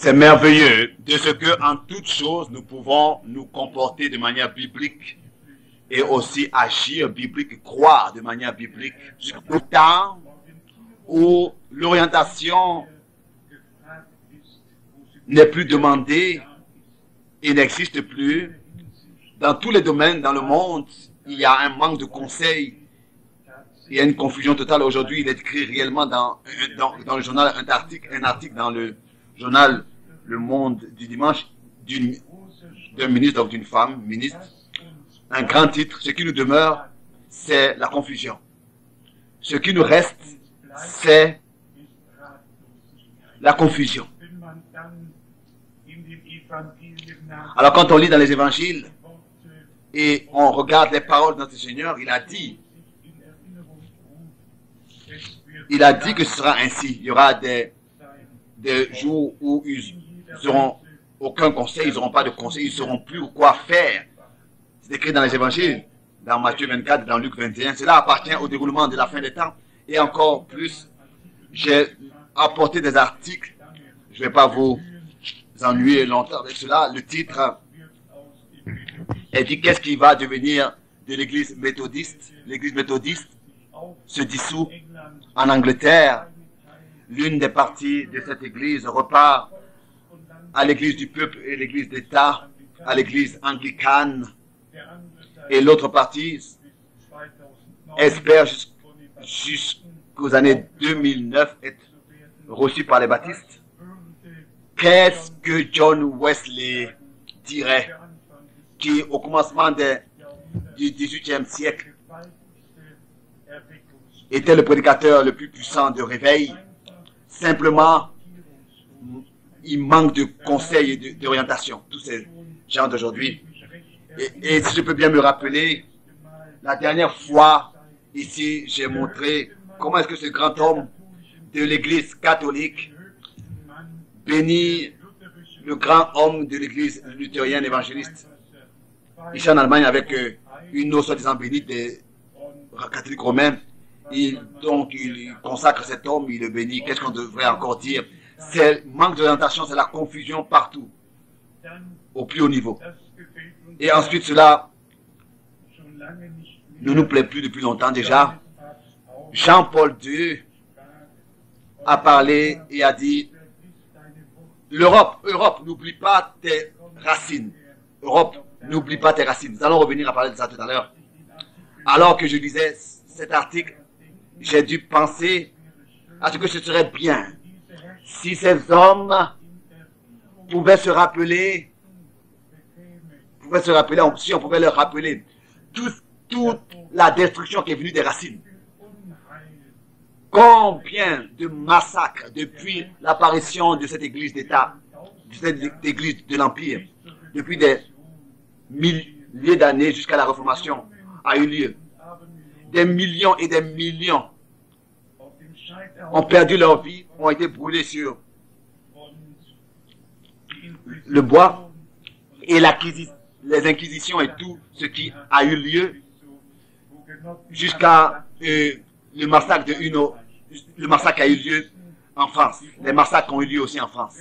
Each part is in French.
C'est merveilleux de ce que, en toutes choses, nous pouvons nous comporter de manière biblique et aussi agir biblique, croire de manière biblique. Au temps où l'orientation n'est plus demandée et n'existe plus, dans tous les domaines dans le monde, il y a un manque de conseils. Il y a une confusion totale aujourd'hui. Il est écrit réellement dans le journal un article dans le journal Le Monde du dimanche d'un ministre, donc d'une femme ministre. Un grand titre. Ce qui nous demeure, c'est la confusion. Ce qui nous reste, c'est la confusion. Alors quand on lit dans les évangiles et on regarde les paroles de notre Seigneur, il a dit que ce sera ainsi. Il y aura des jours où ils n'auront aucun conseil, ils n'auront pas de conseil, ils ne sauront plus quoi faire. C'est écrit dans les évangiles, dans Matthieu 24 et dans Luc 21. Cela appartient au déroulement de la fin des temps. Et encore plus, j'ai apporté des articles. Je ne vais pas vous ennuyer longtemps avec cela. Le titre est dit qu'est-ce qui va devenir de l'église méthodiste. L'église méthodiste se dissout en Angleterre. L'une des parties de cette église repart à l'église du peuple et l'église d'État, à l'église anglicane. Et l'autre partie espère jusqu'aux années 2009 être reçue par les baptistes. Qu'est-ce que John Wesley dirait, qui au commencement du XVIIIe siècle était le prédicateur le plus puissant de réveil? Simplement, il manque de conseils et d'orientation, tous ces gens d'aujourd'hui. Et si je peux bien me rappeler, la dernière fois, ici, j'ai montré comment est-ce que ce grand homme de l'église catholique bénit le grand homme de l'église luthérienne évangéliste. Ici en Allemagne, avec une eau soi-disant bénite des catholiques romains. Donc, il consacre cet homme, il le bénit. Qu'est-ce qu'on devrait encore dire? C'est le manque d'orientation, c'est la confusion partout, au plus haut niveau. Et ensuite, cela ne nous plaît plus depuis longtemps déjà. Jean-Paul II a parlé et a dit Europe, n'oublie pas tes racines. Europe, n'oublie pas tes racines. Nous allons revenir à parler de ça tout à l'heure. Alors que je lisais cet article, j'ai dû penser à ce que ce serait bien si ces hommes pouvaient se rappeler, si on pouvait leur rappeler toute la destruction qui est venue des racines. Combien de massacres depuis l'apparition de cette église d'État, de cette église de l'Empire, depuis des milliers d'années jusqu'à la Réformation, a eu lieu. Des millions et des millions ont perdu leur vie, ont été brûlés sur le bois, et les inquisitions et tout ce qui a eu lieu jusqu'à le massacre de Uno. Le massacre a eu lieu en France. Les massacres ont eu lieu aussi en France.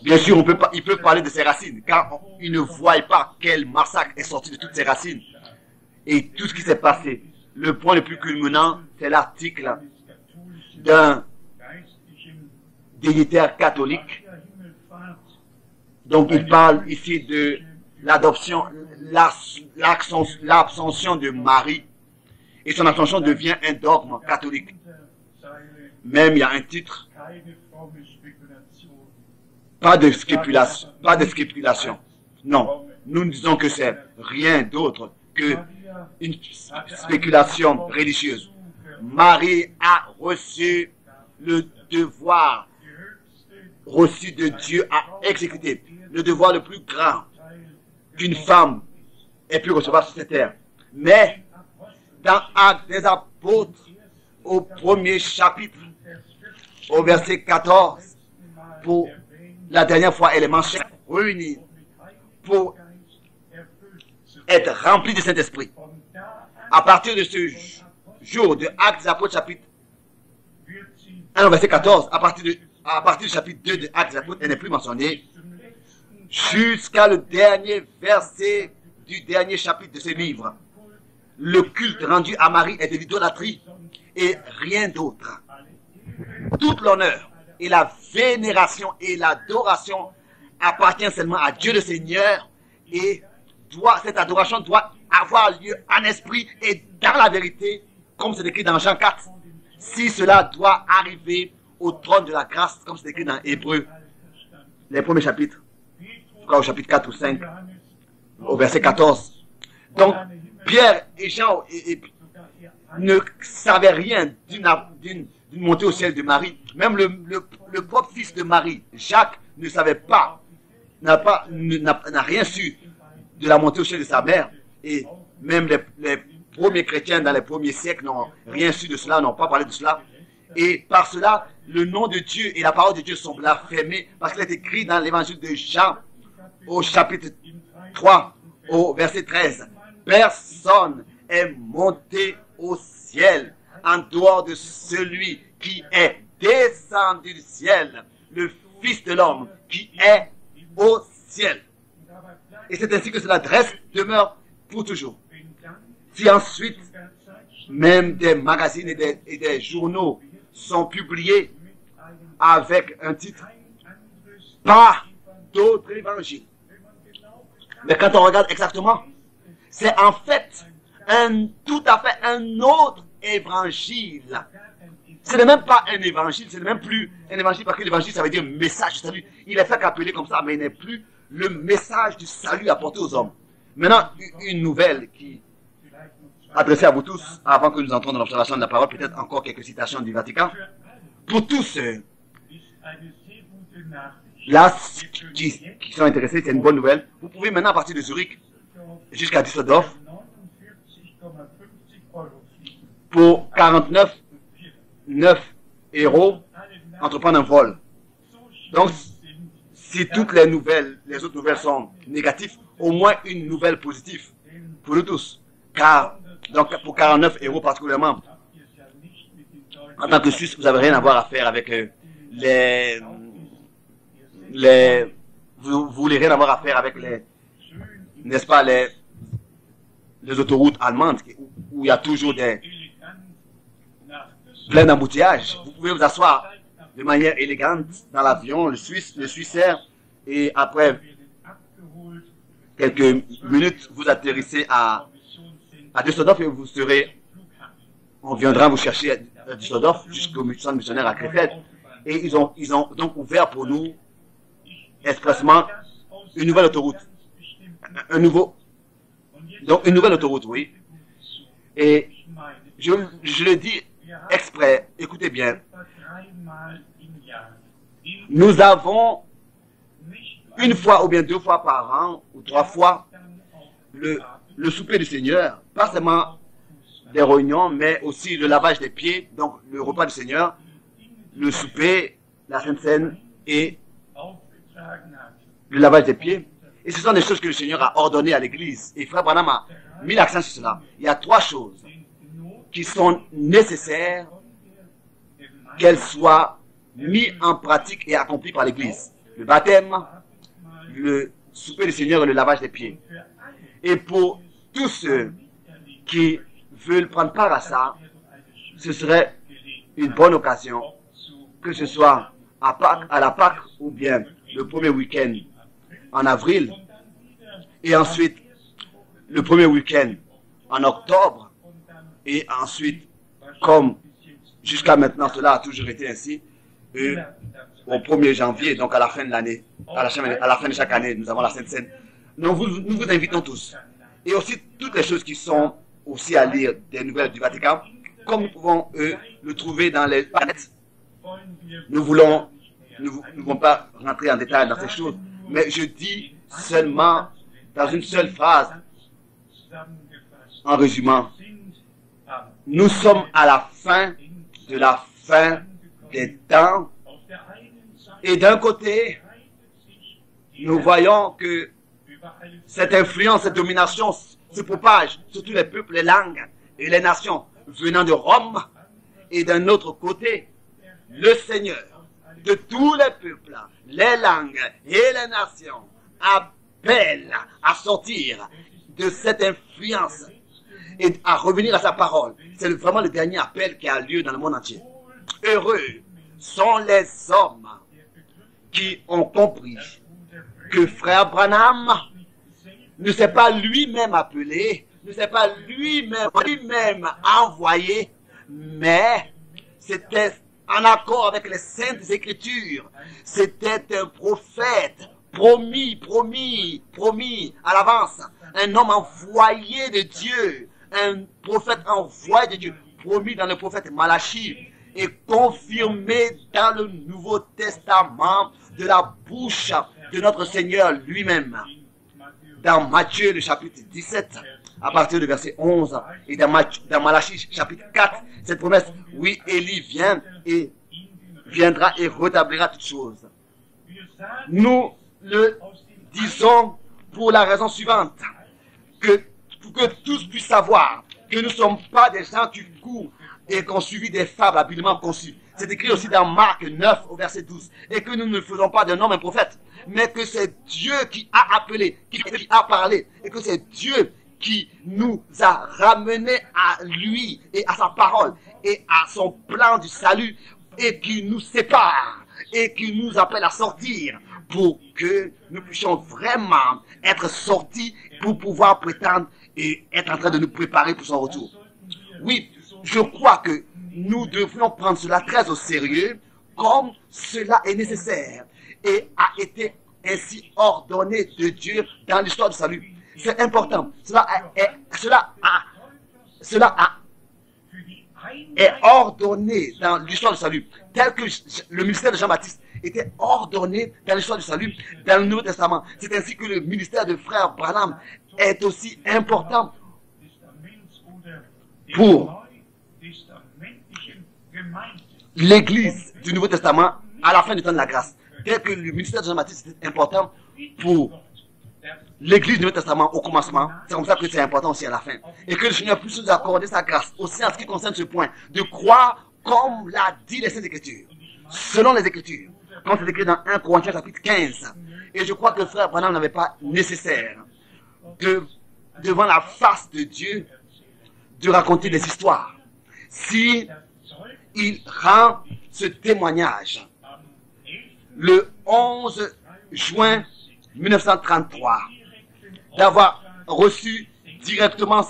Bien sûr, il peut parler de ses racines, car il ne voit pas quel massacre est sorti de toutes ces racines et tout ce qui s'est passé. Le point le plus culminant, c'est l'article d'un dignitaire catholique. Donc, il parle ici de l'adoption, l'abstention de Marie, et son abstention devient un dogme catholique. Même il y a un titre, pas de spéculation. Non, nous disons que c'est rien d'autre que une spéculation religieuse. Marie a reçu le devoir reçu de Dieu à exécuter, le devoir le plus grand qu'une femme ait pu recevoir sur cette terre. Mais dans Actes des Apôtres, au premier chapitre, au verset 14, pour la dernière fois, elle est mentionnée, réunie pour être remplie de Saint-Esprit. À partir de ce jour de Actes des Apôtres, chapitre Alors, verset 14, à partir du chapitre 2 de Actes des Apôtres, elle n'est plus mentionnée, jusqu'à le dernier verset du dernier chapitre de ce livre. Le culte rendu à Marie est de l'idolâtrie et rien d'autre. Toute l'honneur et la vénération et l'adoration appartient seulement à Dieu le Seigneur et cette adoration doit avoir lieu en esprit et dans la vérité, comme c'est écrit dans Jean 4. Si cela doit arriver au trône de la grâce, comme c'est écrit dans Hébreux, les premiers chapitres, au chapitre 4 ou 5, au verset 14. Donc, Pierre et Jean ne savaient rien d'une montée au ciel de Marie. Même le propre fils de Marie, Jacques, ne savait pas, n'a rien su de la montée au ciel de sa mère. Et même les premiers chrétiens dans les premiers siècles n'ont rien su de cela, n'ont pas parlé de cela. Et par cela, le nom de Dieu et la parole de Dieu sont blasphémés parce qu'il est écrit dans l'évangile de Jean, au chapitre 3, au verset 13. Personne est monté au ciel en dehors de celui qui est descendu du ciel, le Fils de l'homme qui est au ciel. Et c'est ainsi que cela demeure pour toujours. Si ensuite, même des magazines et des journaux sont publiés avec un titre, pas d'autre évangile. Mais quand on regarde exactement, c'est en fait tout à fait un autre évangile. Ce n'est même pas un évangile, ce n'est même plus un évangile parce que l'évangile ça veut dire message du salut. Il est fait qu'appeler comme ça, mais il n'est plus le message du salut apporté aux hommes. Maintenant, une nouvelle qui adressée à vous tous, avant que nous entrons dans l'observation de la parole, peut-être encore quelques citations du Vatican. Pour tous là, qui sont intéressés, c'est une bonne nouvelle. Vous pouvez maintenant, à partir de Zurich jusqu'à Düsseldorf, pour 49,9 €, entreprendre un vol. Donc, si toutes les autres nouvelles sont négatives, au moins une nouvelle positive pour nous tous. Car, donc, pour 49 € particulièrement, en tant que Suisse, vous n'avez rien à voir à faire avec vous voulez rien avoir à faire avec n'est-ce pas, les autoroutes allemandes où il y a toujours plein d'embouteillages. Vous pouvez vous asseoir de manière élégante dans l'avion, le Swissair, et après quelques minutes, vous atterrissez à Düsseldorf et on viendra vous chercher à Düsseldorf jusqu'au centre missionnaire à Krefeld. Et ils ont donc ouvert pour nous expressement une nouvelle autoroute. Donc une nouvelle autoroute, oui. Et je le dis exprès, écoutez bien. Nous avons une fois ou bien 2 fois par an ou 3 fois le souper du Seigneur, pas seulement des réunions, mais aussi le lavage des pieds, donc le repas du Seigneur, le souper, la Sainte Seine et le lavage des pieds. Et ce sont des choses que le Seigneur a ordonnées à l'Église. Et Frère Branham a mis l'accent sur cela. Il y a 3 choses qui sont nécessaires qu'elles soient mises en pratique et accomplies par l'Église. Le baptême, le souper du Seigneur et le lavage des pieds. Et pour tous ceux qui veulent prendre part à ça, ce serait une bonne occasion, que ce soit à la Pâque ou bien le premier week-end en avril, et ensuite le premier week-end en octobre, et ensuite, comme jusqu'à maintenant cela a toujours été ainsi, au 1er janvier, donc à la fin de l'année, à la fin de chaque année, nous avons la Sainte Seine. Nous vous invitons tous. Et aussi toutes les choses qui sont aussi à lire des nouvelles du Vatican, comme nous pouvons le trouver dans les planètes. Nous ne voulons pas rentrer en détail dans ces choses, mais je dis seulement dans une seule phrase, en résumant, nous sommes à la fin de la fin des temps, et d'un côté, nous voyons que cette influence, cette domination se propage sur tous les peuples, les langues et les nations venant de Rome, et d'un autre côté, le Seigneur de tous les peuples, les langues et les nations appelle à sortir de cette influence et à revenir à sa parole. C'est vraiment le dernier appel qui a lieu dans le monde entier. Heureux sont les hommes qui ont compris que frère Branham ne s'est pas lui-même appelé, ne s'est pas lui-même envoyé, mais c'était en accord avec les saintes écritures. C'était un prophète promis à l'avance, un homme envoyé de Dieu, un prophète envoyé de Dieu, promis dans le prophète Malachie et confirmé dans le Nouveau Testament de la bouche de notre Seigneur lui-même. Dans Matthieu, le chapitre 17, à partir du verset 11, et dans Malachie, chapitre 4, cette promesse, oui, Élie viendra et rétablira toutes choses. Nous le disons pour la raison suivante, pour que tous puissent savoir que nous ne sommes pas des gens qui courent et qui ont suivi des fables habilement conçues. C'est écrit aussi dans Marc 9 au verset 12. Et que nous ne faisons pas d'un homme un prophète, mais que c'est Dieu qui a appelé, qui a parlé, et que c'est Dieu qui nous a ramenés à lui et à sa parole et à son plan du salut et qui nous sépare et qui nous appelle à sortir pour que nous puissions vraiment être sortis pour pouvoir prétendre et être en train de nous préparer pour son retour. Oui, je crois que nous devons prendre cela très au sérieux, comme cela est nécessaire et a été ainsi ordonné de Dieu dans l'histoire du salut. C'est important. Cela est ordonné dans l'histoire du salut, tel que le ministère de Jean-Baptiste était ordonné dans l'histoire du salut dans le Nouveau Testament. C'est ainsi que le ministère de frère Branham est aussi important pour l'Église du Nouveau Testament à la fin du temps de la grâce. Tel que le ministère de Jean-Baptiste est important pour l'Église du Nouveau Testament au commencement, c'est comme ça que c'est important aussi à la fin. Et que le Seigneur puisse nous accorder sa grâce aussi en ce qui concerne ce point, de croire comme l'a dit les Saintes Écritures, selon les Écritures, comme c'est écrit dans 1 Corinthiens chapitre 15. Et je crois que le frère Branham n'avait pas nécessaire devant la face de Dieu de raconter des histoires. Si il rend ce témoignage le 11 juin 1933, d'avoir reçu directement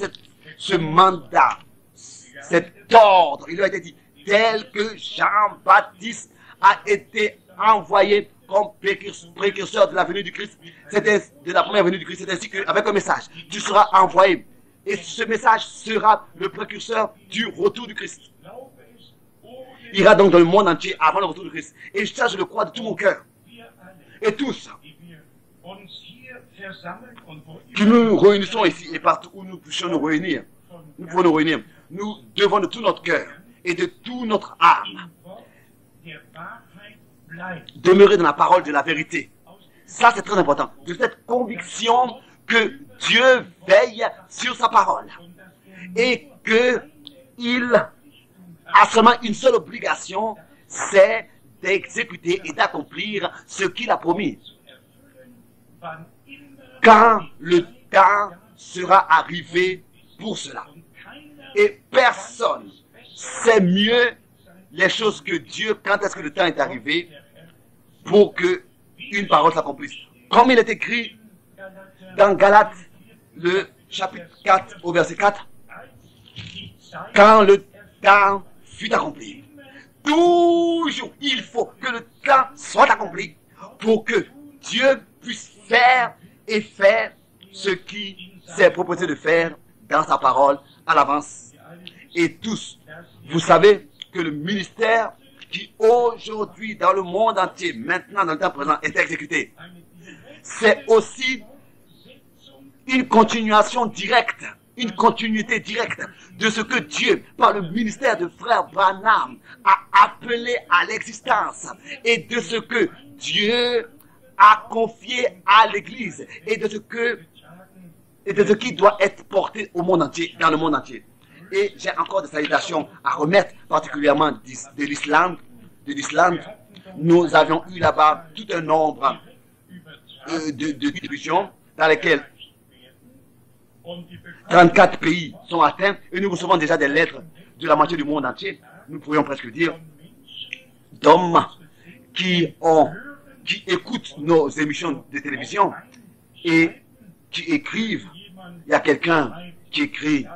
ce mandat, cet ordre, il lui a été dit, tel que Jean-Baptiste a été envoyé comme précurseur de la venue du Christ, c'était de la première venue du Christ, c'est ainsi qu'avec un message, tu seras envoyé. Et ce message sera le précurseur du retour du Christ. Il ira donc dans le monde entier avant le retour du Christ. Et ça, je le crois de tout mon cœur. Et tous, que nous nous réunissons ici et partout où nous puissions nous réunir, nous pouvons nous réunir. Nous devons de tout notre cœur et de toute notre âme demeurer dans la parole de la vérité. Ça, c'est très important. De cette conviction que Dieu veille sur sa parole et qu'il a seulement une seule obligation, c'est d'exécuter et d'accomplir ce qu'il a promis. Quand le temps sera arrivé pour cela. Et personne sait mieux les choses que Dieu quand est-ce que le temps est arrivé pour que une parole s'accomplisse. Comme il est écrit dans Galates, le chapitre 4 au verset 4, quand le temps fut accompli. Toujours, il faut que le temps soit accompli pour que Dieu puisse faire et faire ce qu'il s'est proposé de faire dans sa parole à l'avance. Et tous, vous savez que le ministère qui aujourd'hui dans le monde entier, maintenant dans le temps présent, est exécuté, c'est aussi une continuation directe, une continuité directe de ce que Dieu, par le ministère de frère Branham, a appelé à l'existence et de ce que Dieu a confié à l'Église et de ce qui doit être porté au monde entier, dans le monde entier. Et j'ai encore des salutations à remettre, particulièrement de l'Islande, de l'Islande, nous avions eu là-bas tout un nombre de distributions dans lesquelles 34 pays sont atteints et nous recevons déjà des lettres de la moitié du monde entier. Nous pourrions presque dire d'hommes qui écoutent nos émissions de télévision et qui écrivent. Il y a quelqu'un qui écrit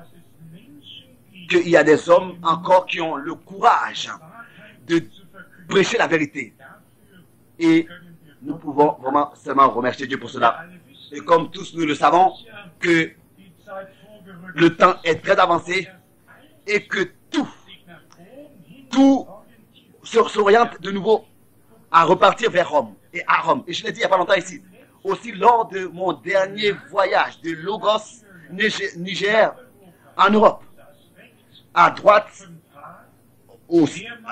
qu'il y a des hommes encore qui ont le courage de prêcher la vérité. Et nous pouvons vraiment seulement remercier Dieu pour cela. Et comme tous nous le savons, que le temps est très avancé et que tout s'oriente de nouveau à repartir vers Rome et à Rome. Et je l'ai dit il n'y a pas longtemps ici. Aussi, lors de mon dernier voyage de Lagos, Niger, en Europe, à droite,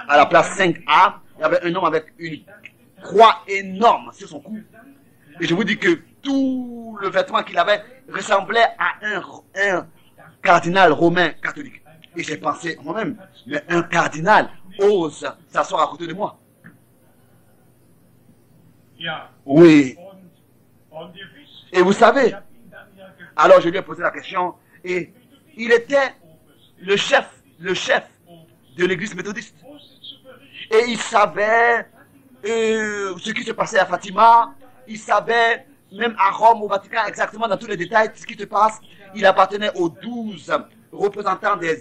à la place 5A, il y avait un homme avec une croix énorme sur son cou. Et je vous dis que tout le vêtement qu'il avait ressemblait à un cardinal romain catholique. Et j'ai pensé moi-même, mais un cardinal ose s'asseoir à côté de moi. Oui. Et vous savez, alors je lui ai posé la question, et il était le chef de l'église méthodiste. Et il savait ce qui se passait à Fatima, il savait même à Rome, au Vatican, exactement dans tous les détails ce qui se passe. Il appartenait aux 12 représentants des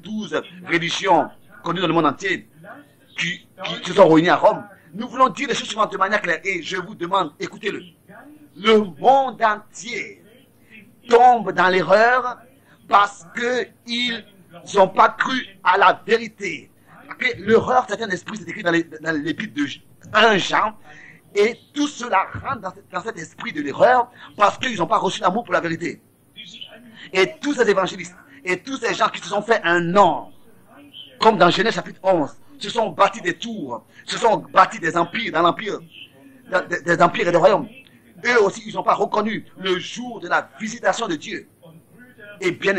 12 religions connues dans le monde entier qui se sont réunis à Rome. Nous voulons dire les choses suivantes de manière claire et je vous demande, écoutez-le. Le monde entier tombe dans l'erreur parce qu'ils n'ont pas cru à la vérité. L'erreur, c'est un esprit, c'est écrit dans l'épître de 1 Jean, et tout cela rentre dans cet esprit de l'erreur parce qu'ils n'ont pas reçu l'amour pour la vérité. Et tous ces évangélistes et tous ces gens qui se sont fait un nom, comme dans Genèse chapitre 11, se sont bâtis des tours, se sont bâtis des empires, dans l'empire, des empires et des royaumes. Eux aussi, ils n'ont pas reconnu le jour de la visitation de Dieu. Et bien,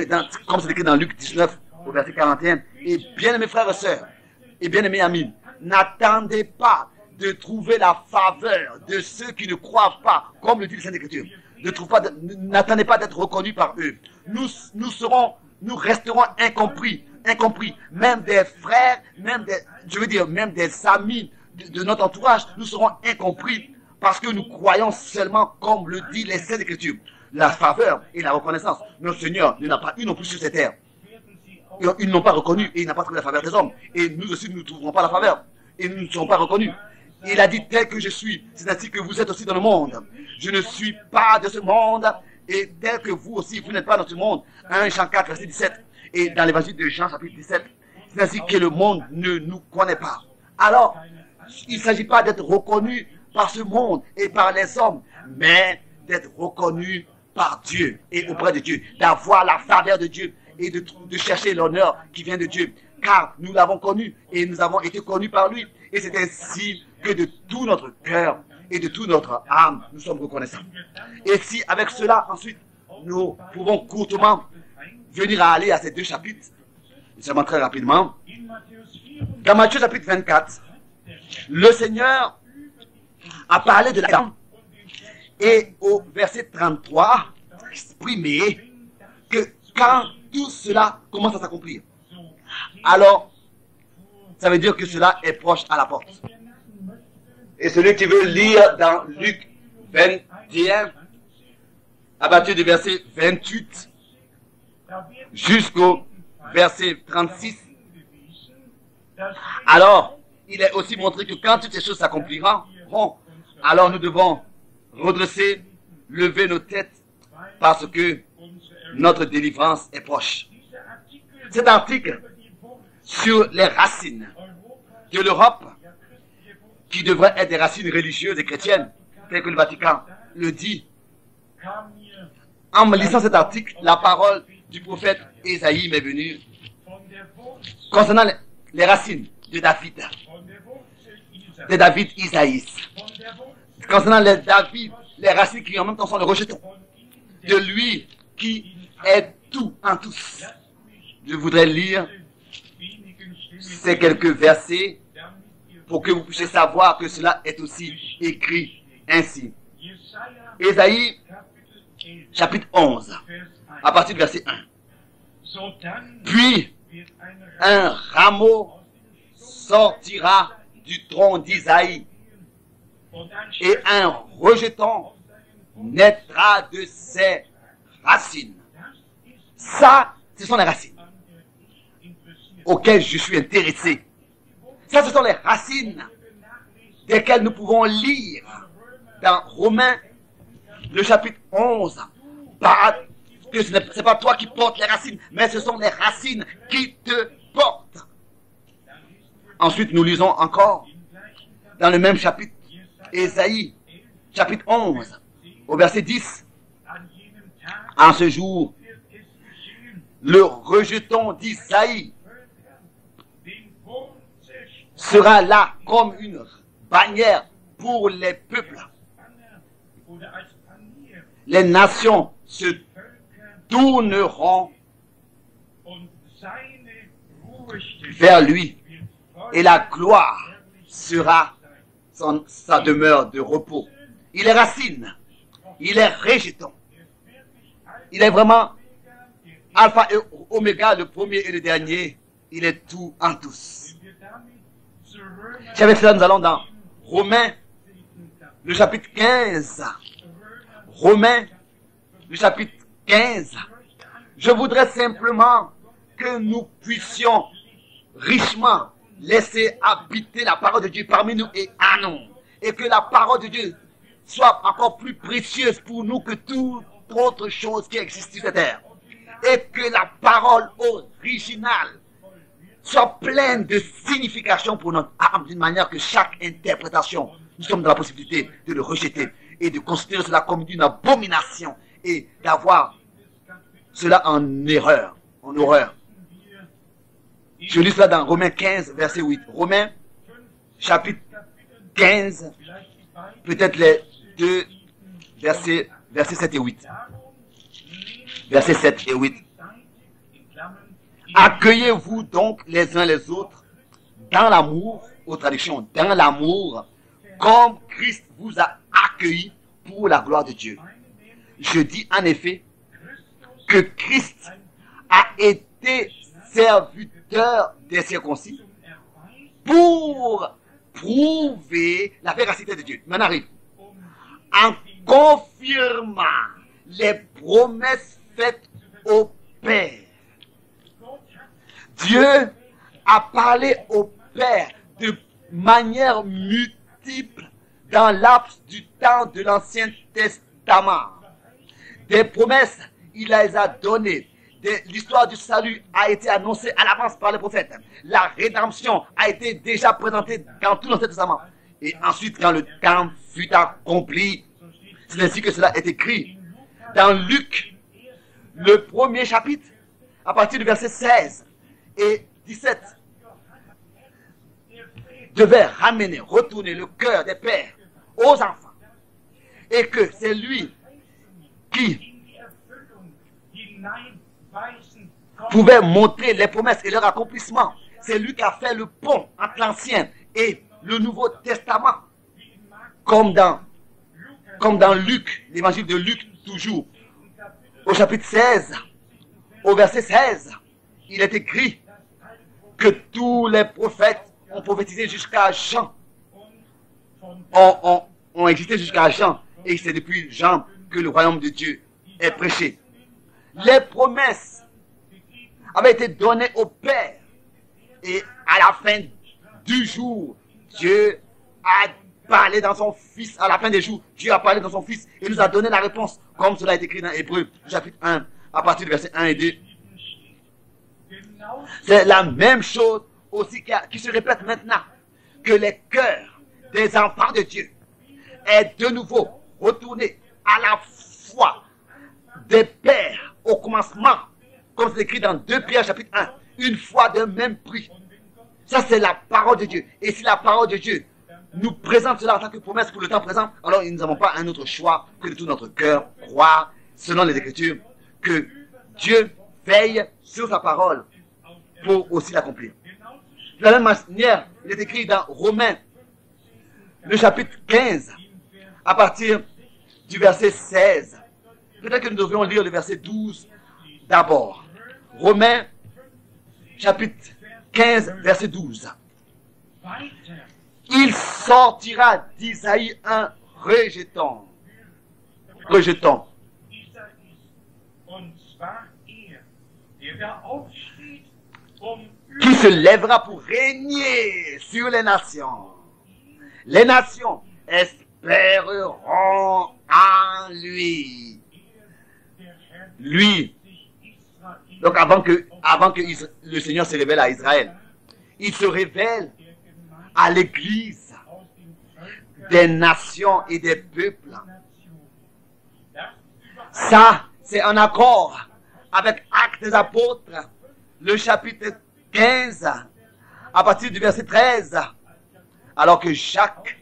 comme c'est écrit dans Luc 19, au verset 41, et bien aimés frères et sœurs, et bien aimés amis, n'attendez pas de trouver la faveur de ceux qui ne croient pas, comme le dit le Saint-Écriture. N'attendez pas d'être reconnus par eux. Nous resterons incompris, même des frères, même des amis de notre entourage, nous serons incompris parce que nous croyons seulement comme le dit les Saintes Écritures. La faveur et la reconnaissance. Notre Seigneur n'en a pas eu non plus sur cette terre. Ils n'ont pas reconnu et il n'a pas trouvé la faveur des hommes. Et nous aussi, nous ne trouverons pas la faveur. Et nous ne serons pas reconnus. Il a dit tel que je suis, c'est ainsi que vous êtes aussi dans le monde. Je ne suis pas de ce monde et tel que vous aussi, vous n'êtes pas dans ce monde. 1 Jean 4, verset 17. Et dans l'évangile de Jean, chapitre 17, c'est ainsi que le monde ne nous connaît pas. Alors, il ne s'agit pas d'être reconnu par ce monde et par les hommes, mais d'être reconnu par Dieu et auprès de Dieu, d'avoir la faveur de Dieu et de chercher l'honneur qui vient de Dieu, car nous l'avons connu et nous avons été connus par lui. Et c'est ainsi que de tout notre cœur et de toute notre âme, nous sommes reconnaissants. Et si avec cela, ensuite, nous pouvons courtement venir à aller à ces deux chapitres, seulement très rapidement. Dans Matthieu chapitre 24, le Seigneur a parlé de la dame et au verset 33, exprimé que quand tout cela commence à s'accomplir, alors ça veut dire que cela est proche à la porte. Et celui qui veut lire dans Luc 21, à partir du verset 28 jusqu'au verset 36, alors il est aussi montré que quand toutes ces choses s'accompliront, alors nous devons redresser, lever nos têtes, parce que notre délivrance est proche. Cet article sur les racines de l'Europe, qui devraient être des racines religieuses et chrétiennes, tel que le Vatican le dit. En lisant cet article, la parole du prophète Ésaïe m'est venue concernant les racines de David Isaïe, concernant les racines qui en même temps sont le rejeton, de lui qui est tout en tous. Je voudrais lire ces quelques versets pour que vous puissiez savoir que cela est aussi écrit ainsi. Ésaïe, chapitre 11, à partir du verset 1. Puis, un rameau sortira du tronc d'Isaïe, et un rejeton naîtra de ses racines. Ça, ce sont les racines auxquelles je suis intéressé. Ça, ce sont les racines desquelles nous pouvons lire dans Romains, le chapitre 11. Que ce n'est pas toi qui portes les racines, mais ce sont les racines qui te portent. Ensuite, nous lisons encore dans le même chapitre, Ésaïe, chapitre 11, au verset 10. En ce jour, le rejeton d'Isaïe sera là comme une bannière pour les peuples. Les nations se tourneront vers lui et la gloire sera sa demeure de repos. Il est racine, il est rejeton, il est vraiment alpha et oméga, le premier et le dernier, il est tout en tous. Et avec cela, nous allons dans Romains, le chapitre 15. Romains, le chapitre 15. Je voudrais simplement que nous puissions richement laisser habiter la parole de Dieu parmi nous et à nous. Et que la parole de Dieu soit encore plus précieuse pour nous que toute autre chose qui existe sur cette terre. Et que la parole originale soit pleine de signification pour notre âme, d'une manière que chaque interprétation, nous sommes dans la possibilité de le rejeter et de considérer cela comme une abomination et d'avoir cela en erreur, en horreur. Je lis cela dans Romains 15, verset 8. Romains, chapitre 15, peut-être les deux versets 7 et 8. Versets 7 et 8. Accueillez-vous donc les uns les autres dans l'amour, aux traductions, dans l'amour, comme Christ vous a accueillis pour la gloire de Dieu. Je dis en effet que Christ a été serviteur des circoncis pour prouver la véracité de Dieu. Mais on arrive. En confirmant les promesses faites au Père. Dieu a parlé au Père de manière multiple dans laps du temps de l'Ancien Testament. Des promesses, il les a données. L'histoire du salut a été annoncée à l'avance par les prophètes. La rédemption a été déjà présentée dans tout l'Ancien Testament. Et ensuite, quand le temps fut accompli, c'est ainsi que cela est écrit dans Luc, le premier chapitre, à partir du verset 16 et 17, devait retourner le cœur des pères aux enfants. Et que c'est lui qui pouvait montrer les promesses et leur accomplissement. C'est lui qui a fait le pont entre l'Ancien et le Nouveau Testament. Comme dans Luc, l'évangile de Luc toujours, au chapitre 16, au verset 16, il est écrit que tous les prophètes ont prophétisé jusqu'à Jean, ont existé jusqu'à Jean, et c'est depuis Jean que le royaume de Dieu est prêché. Les promesses avaient été données au Père, et à la fin du jour, Dieu a parlé dans son Fils. À la fin des jours, Dieu a parlé dans son Fils et nous a donné la réponse, comme cela est écrit dans Hébreux, chapitre 1, à partir du verset 1 et 2. C'est la même chose aussi qui se répète maintenant, que les cœurs des enfants de Dieu est de nouveau retourné à la foi des pères au commencement, comme c'est écrit dans 2 Pierre chapitre 1, une foi d'un même prix. Ça, c'est la parole de Dieu. Et si la parole de Dieu nous présente cela en tant que promesse pour le temps présent, alors nous n'avons pas un autre choix que de tout notre cœur croire, selon les Écritures, que Dieu veille sur sa parole pour aussi l'accomplir. De la même manière, il est écrit dans Romains, le chapitre 15, à partir du verset 16. Peut-être que nous devrions lire le verset 12 d'abord. Romains, chapitre 15, verset 12. Il sortira d'Isaïe un rejeton. Qui se lèvera pour régner sur les nations. Les nations espéreront en lui. Lui. Donc avant que le Seigneur se révèle à Israël, il se révèle à l'Église des nations et des peuples. Ça, c'est un accord avec Actes des Apôtres, le chapitre 15, à partir du verset 13, alors que Jacques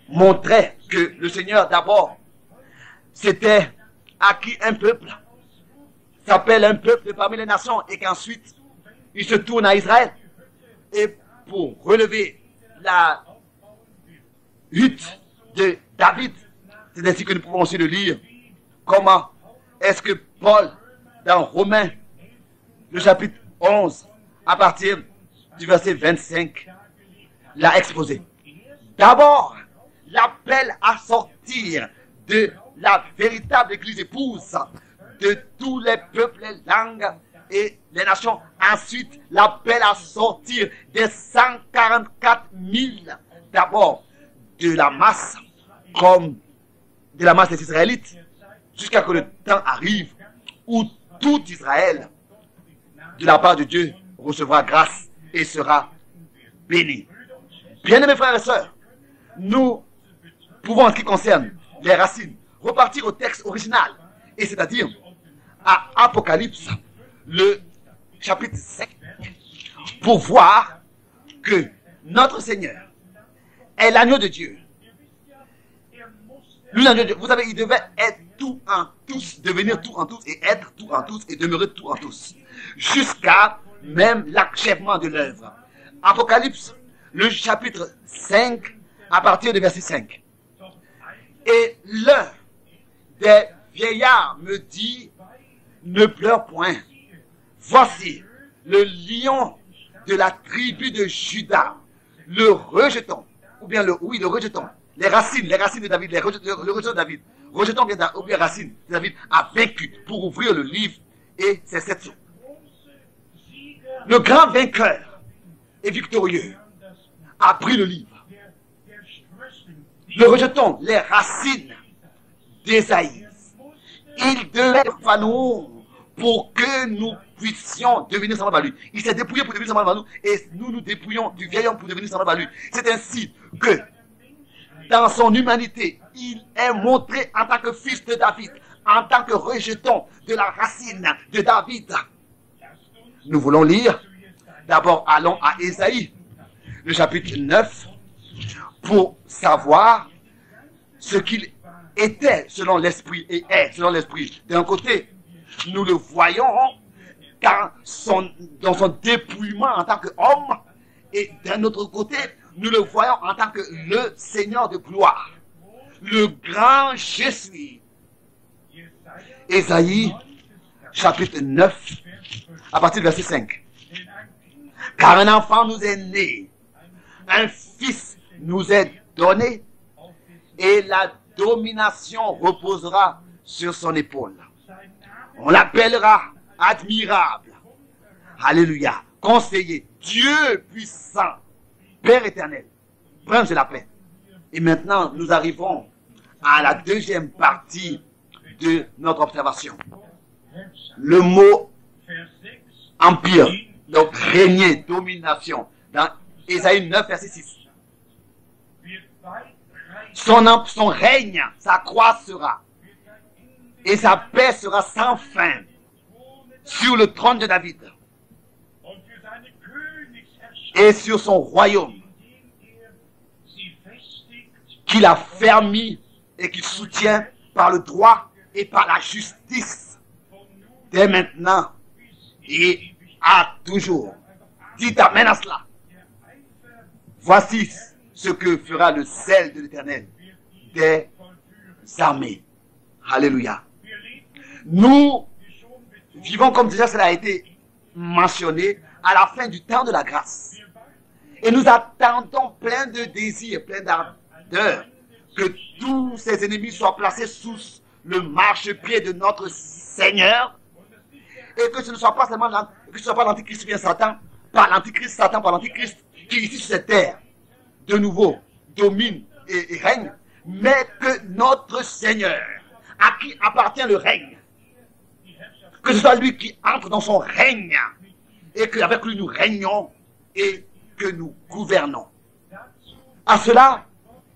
montrait que le Seigneur d'abord s'était acquis un peuple, s'appelle un peuple parmi les nations, et qu'ensuite il se tourne à Israël. Et pour relever la hutte de David, c'est ainsi que nous pouvons aussi le lire. Comment est-ce que Paul, dans Romains, le chapitre 11, à partir du verset 25, l'a exposé. D'abord, l'appel à sortir de la véritable Église épouse de tous les peuples, les langues et les nations. Ensuite, l'appel à sortir des 144 000 d'abord de la masse, comme de la masse des Israélites, jusqu'à ce que le temps arrive où tout Israël, de la part de Dieu, recevra grâce et sera béni. Bien-aimés frères et sœurs, nous pouvons, en ce qui concerne les racines, repartir au texte original, et c'est-à-dire à Apocalypse, le chapitre 5, pour voir que notre Seigneur est l'agneau de Dieu. Lui, l'agneau de Dieu, vous savez, il devait être tout en tous, devenir tout en tous, et être tout en tous, et demeurer tout en tous, jusqu'à même l'achèvement de l'œuvre. Apocalypse, le chapitre 5, à partir du verset 5. Et l'un des vieillards me dit, ne pleure point. Voici le lion de la tribu de Juda, le rejeton, ou bien le rejeton, les racines de David, le rejeton de David, rejeton ou bien racine de David a vaincu pour ouvrir le livre et ses 7 sceaux. Le grand vainqueur et victorieux a pris le livre. Le rejeton, les racines d'Ésaïe. Il devait être nous pour que nous puissions devenir semblables à lui. Il s'est dépouillé pour devenir semblable à nous, et nous nous dépouillons du vieil homme pour devenir semblable à lui. C'est ainsi que, dans son humanité, il est montré en tant que fils de David, en tant que rejeton de la racine de David. Nous voulons lire, d'abord allons à Ésaïe, le chapitre 9, pour savoir ce qu'il était selon l'esprit et est selon l'esprit. D'un côté, nous le voyons dans son dépouillement en tant qu'homme, et d'un autre côté, nous le voyons en tant que le Seigneur de gloire, le grand je suis. Ésaïe, chapitre 9, à partir du verset 5. Car un enfant nous est né, un fils nous est donné, et la domination reposera sur son épaule. On l'appellera admirable. Alléluia. Conseiller, Dieu puissant, Père éternel, Prince de la paix. Et maintenant, nous arrivons à la deuxième partie de notre observation. Le mot empire, donc régner, domination, dans Ésaïe 9, verset 6. Son règne s'accroîtra et sa paix sera sans fin sur le trône de David et sur son royaume qu'il a fermé et qu'il soutient par le droit et par la justice dès maintenant et à toujours. Dites amen à cela. Voici ce que fera le zèle de l'Éternel des armées. Alléluia. Nous vivons, comme déjà cela a été mentionné, à la fin du temps de la grâce. Et nous attendons plein de désirs, plein d'ardeur, que tous ces ennemis soient placés sous le marchepied de notre Seigneur, et que ce ne soit pas seulement l'Antichrist qui vient Satan, par l'Antichrist qui ici sur cette terre, de nouveau, domine et règne, mais que notre Seigneur, à qui appartient le règne, que ce soit lui qui entre dans son règne, et qu'avec lui nous régnons et que nous gouvernons. À cela,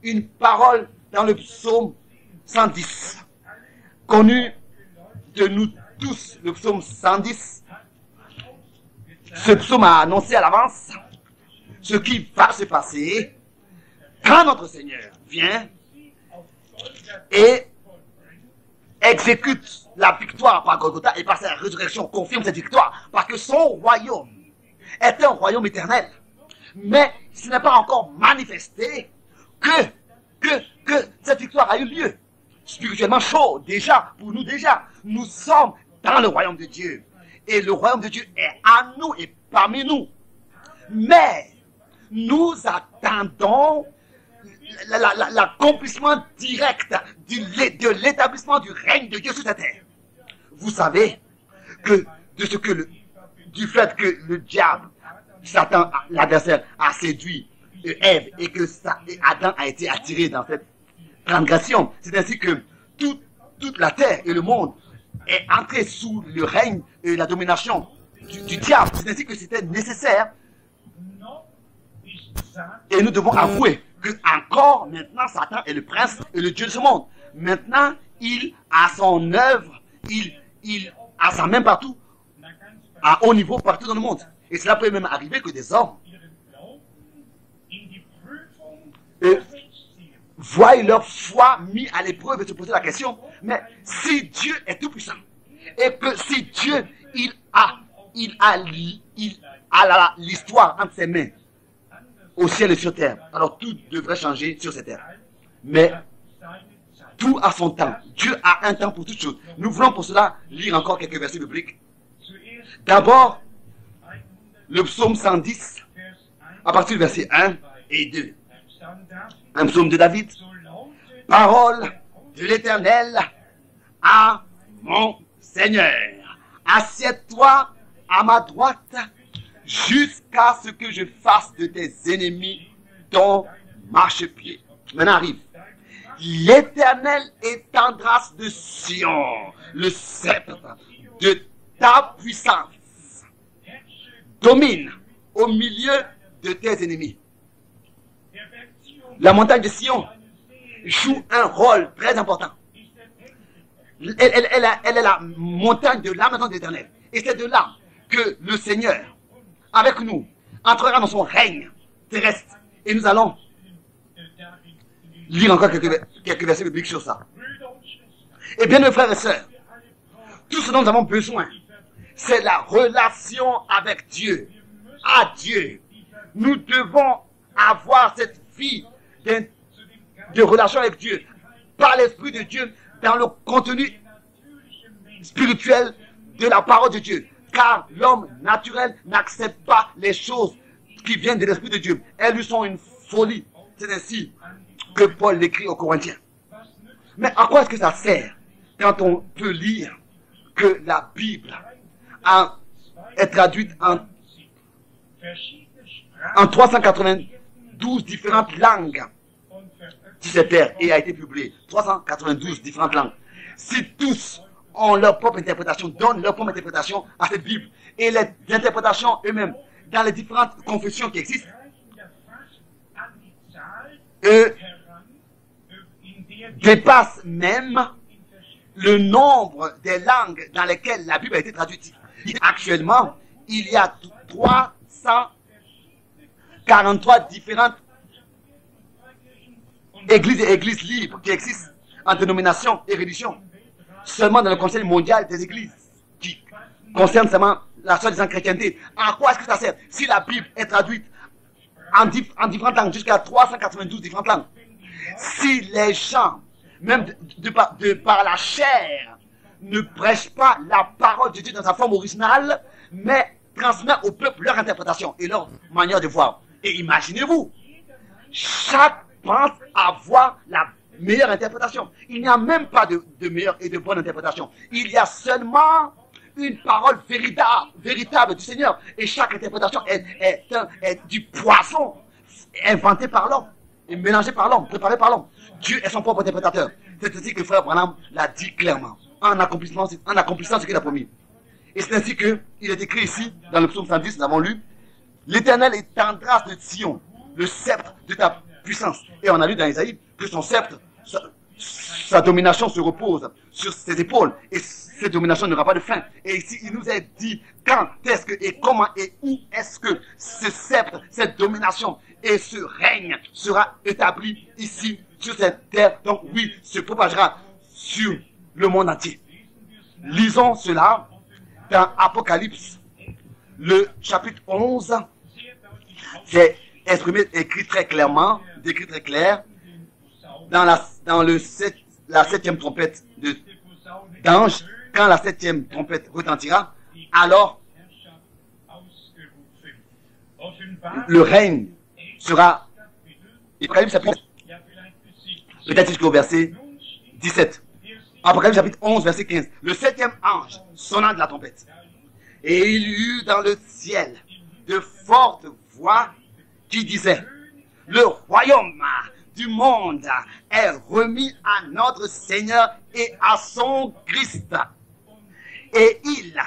une parole dans le psaume 110, connu de nous tous, le psaume 110. Ce psaume a annoncé à l'avance ce qui va se passer quand notre Seigneur vient et exécute la victoire par Golgotha et par sa résurrection confirme cette victoire, parce que son royaume est un royaume éternel. Mais ce n'est pas encore manifesté que cette victoire a eu lieu. Spirituellement chaud, déjà, pour nous déjà, nous sommes dans le royaume de Dieu. Et le royaume de Dieu est à nous et parmi nous. Mais nous attendons l'accomplissement direct de l'établissement du règne de Dieu sur cette terre. Vous savez que du fait que le diable, Satan, l'adversaire, a séduit Ève et que Adam a été attiré dans cette transgression, c'est ainsi que toute la terre et le monde est entré sous le règne et la domination du diable. C'est ainsi que c'était nécessaire. Et nous devons avouer que encore maintenant Satan est le prince et le dieu de ce monde. Maintenant, il a son œuvre, il a sa main partout, à haut niveau partout dans le monde. Et cela peut même arriver que des hommes voient leur foi mis à l'épreuve et se poser la question, mais si Dieu est tout puissant et que si Dieu il a l'histoire entre ses mains au ciel et sur terre, alors tout devrait changer sur cette terre. Mais tout a son temps. Dieu a un temps pour toutes choses. Nous voulons pour cela lire encore quelques versets bibliques. D'abord, le psaume 110, à partir du verset 1 et 2. Un psaume de David. Parole de l'Éternel à mon Seigneur. Assieds-toi à ma droite jusqu'à ce que je fasse de tes ennemis ton marchepied. Maintenant arrive. L'Éternel étendra de Sion le sceptre de ta puissance. Domine au milieu de tes ennemis. La montagne de Sion joue un rôle très important. Elle est la montagne de la maison de l'Éternel. Et c'est de là que le Seigneur, avec nous, entrera dans son règne terrestre. Et nous allons lire encore quelques versets bibliques sur ça. Et bien, mes frères et sœurs, tout ce dont nous avons besoin, c'est la relation avec Dieu. À Dieu. Nous devons avoir cette vie de relation avec Dieu, par l'Esprit de Dieu, dans le contenu spirituel de la parole de Dieu. Car l'homme naturel n'accepte pas les choses qui viennent de l'Esprit de Dieu. Elles lui sont une folie. C'est ainsi que Paul l'écrit aux Corinthiens. Mais à quoi est-ce que ça sert quand on peut lire que la Bible est traduite en 392 différentes langues sur cette terre et a été publiée. 392 différentes langues. Si tous ont leur propre interprétation, donnent leur propre interprétation à cette Bible, et les interprétations eux-mêmes dans les différentes confessions qui existent, dépassent même le nombre des langues dans lesquelles la Bible a été traduite. Actuellement, il y a 343 différentes églises et églises libres qui existent en dénomination et religion. Seulement dans le Conseil mondial des églises, qui concerne seulement la soi-disant chrétienté. À quoi est-ce que ça sert? Si la Bible est traduite en différentes langues, jusqu'à 392 différentes langues, si les gens, même de par la chair, ne prêchent pas la parole de Dieu dans sa forme originale, mais transmettent au peuple leur interprétation et leur manière de voir. Et imaginez-vous, chaque pense avoir la meilleure interprétation. Il n'y a même pas de meilleure et de bonne interprétation. Il y a seulement une parole véritable du Seigneur. Et chaque interprétation est du poisson inventé par l'homme et mélangé par l'homme, préparé par l'homme. Dieu est son propre interprétateur. C'est ainsi que frère Branham l'a dit clairement, en accomplissant ce qu'il a promis. Et c'est ainsi qu'il est écrit ici, dans le psaume 110, nous avons lu, l'Éternel étendra de Sion le sceptre de ta puissance. Et on a lu dans Isaïe que son sceptre, sa domination se repose sur ses épaules. Et cette domination n'aura pas de fin. Et ici, il nous est dit quand est-ce que, et comment et où est-ce que ce sceptre, cette domination et ce règne sera établi ici, sur cette terre. Donc oui, se propagera sur le monde entier. Lisons cela dans Apocalypse, le chapitre 11. C'est écrit très clairement, décrit très clair, dans la septième trompette d'ange, quand la septième trompette retentira, alors le règne sera, Apocalypse chapitre, peut-être jusqu'au verset 17. Apocalypse chapitre 11, verset 15. Le septième ange sonna de la trompette. Et il y eut dans le ciel de fortes voix qui disaient, le royaume du monde est remis à notre Seigneur et à son Christ. Et il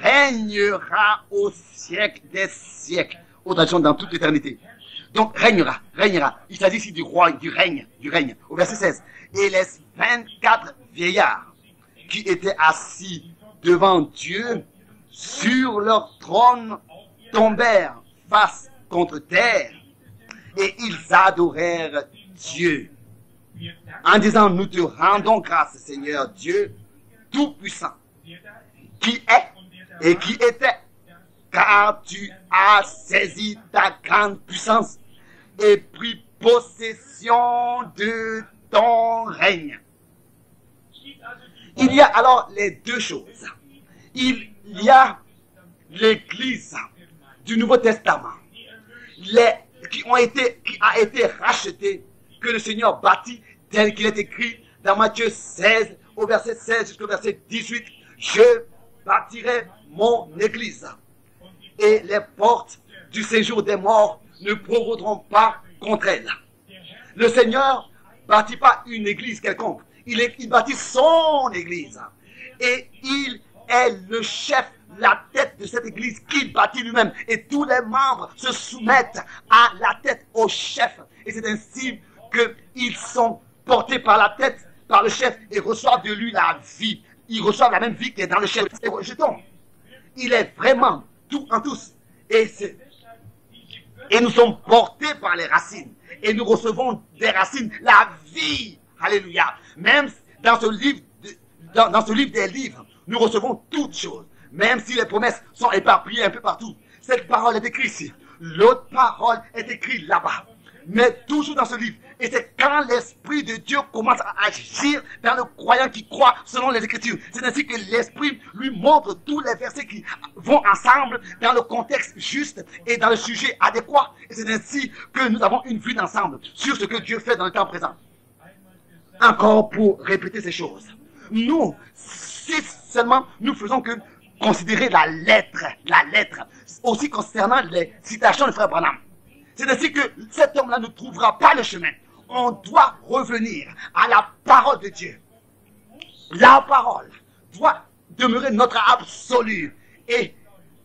régnera au siècle des siècles. Autre traduction, dans toute l'éternité. Donc, régnera. Il s'agit ici du roi, du règne. Au verset 16. Et les 24 vieillards qui étaient assis devant Dieu sur leur trône tombèrent face contre terre et ils adorèrent Dieu en disant, nous te rendons grâce, Seigneur Dieu Tout-Puissant, qui est et qui était, car tu as saisi ta grande puissance et pris possession de ton règne. Il y a alors les deux choses. Il y a l'Église du Nouveau Testament, qui a été rachetée, que le Seigneur bâtit, tel qu'il est écrit dans Matthieu 16, au verset 16 jusqu'au verset 18, je bâtirai mon Église, et les portes du séjour des morts ne provoqueront pas contre elle. Le Seigneur bâtit pas une église quelconque, il bâtit son église, et il est le chef, la tête de cette église qu'il bâtit lui-même, et tous les membres se soumettent à la tête, au chef, et c'est ainsi qu'ils sont portés par la tête, par le chef, et reçoivent de lui la vie. Ils reçoivent la même vie qui est dans le chef. Et rejetons. Il est vraiment tout en tous. Et nous sommes portés par les racines. Et nous recevons des racines, la vie. Alléluia. Même dans ce livre, dans ce livre des livres, nous recevons toutes choses. Même si les promesses sont éparpillées un peu partout. Cette parole est écrite ici. L'autre parole est écrite là-bas. Mais toujours dans ce livre. Et c'est quand l'Esprit de Dieu commence à agir dans le croyant qui croit selon les Écritures. C'est ainsi que l'Esprit lui montre tous les versets qui vont ensemble dans le contexte juste et dans le sujet adéquat. Et c'est ainsi que nous avons une vue d'ensemble sur ce que Dieu fait dans le temps présent. Encore pour répéter ces choses. Nous, si seulement nous faisons que considérer la lettre, aussi concernant les citations de frère Branham. C'est ainsi que cet homme-là ne trouvera pas le chemin. On doit revenir à la parole de Dieu. La parole doit demeurer notre absolu. Et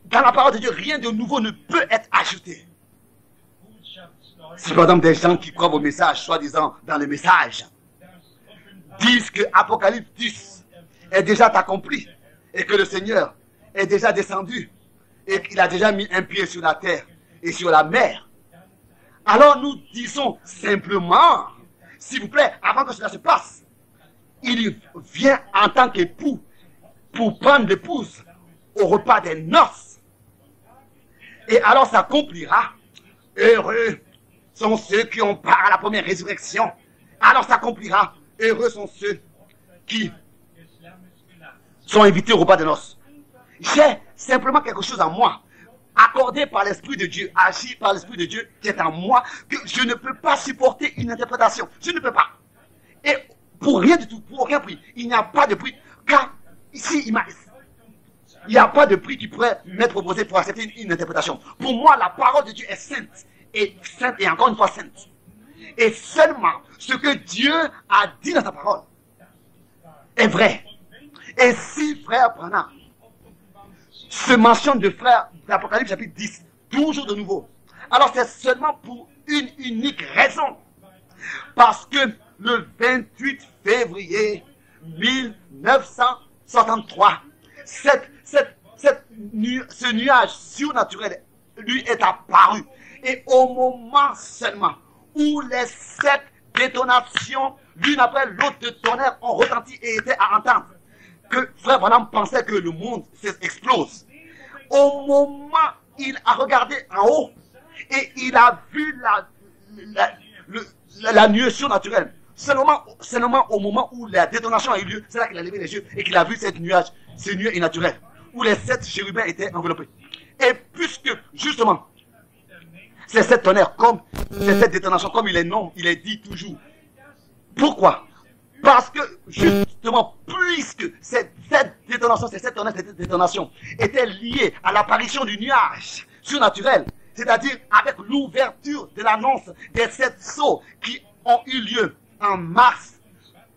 dans la parole de Dieu, rien de nouveau ne peut être ajouté. Si par exemple des gens qui croient au message, soi-disant dans le message, disent que Apocalypse 10 est déjà accompli et que le Seigneur est déjà descendu et qu'il a déjà mis un pied sur la terre et sur la mer, alors nous disons simplement, s'il vous plaît, avant que cela se passe, il vient en tant qu'époux pour prendre l'épouse au repas des noces. Et alors s'accomplira. Heureux sont ceux qui ont part à la première résurrection. Alors s'accomplira. Heureux sont ceux qui sont invités au repas de noces. J'ai simplement quelque chose en moi, accordé par l'Esprit de Dieu, agi par l'Esprit de Dieu qui est en moi, que je ne peux pas supporter une interprétation. Je ne peux pas. Et pour rien du tout, pour aucun prix, il n'y a pas de prix. Car ici, il n'y a pas de prix qui pourrait m'être proposé pour accepter une interprétation. Pour moi, la parole de Dieu est sainte et encore une fois sainte. Et seulement ce que Dieu a dit dans sa parole est vrai. Et si frère Branham se mentionne de frère d'Apocalypse chapitre 10, toujours de nouveau, alors c'est seulement pour une unique raison. Parce que le 28 février 1963, ce nuage surnaturel lui est apparu. Et au moment seulement où les 7 détonations, l'une après l'autre de tonnerre, ont retenti et étaient à entendre, que frère Branham pensait que le monde explose. Au moment où il a regardé en haut et il a vu la nuée surnaturelle, seulement au moment où la détonation a eu lieu, c'est là qu'il a levé les yeux et qu'il a vu ce nuage naturel, où les 7 chérubins étaient enveloppés. Et puisque, justement, ces 7 tonnerres, comme ces 7 détonations, comme il est non, il est dit toujours. Pourquoi? Parce que, justement, puisque ces 7 détonations, ces 7 tonnerres, ces détonations étaient liées à l'apparition du nuage surnaturel, c'est-à-dire avec l'ouverture de l'annonce des 7 sceaux qui ont eu lieu en mars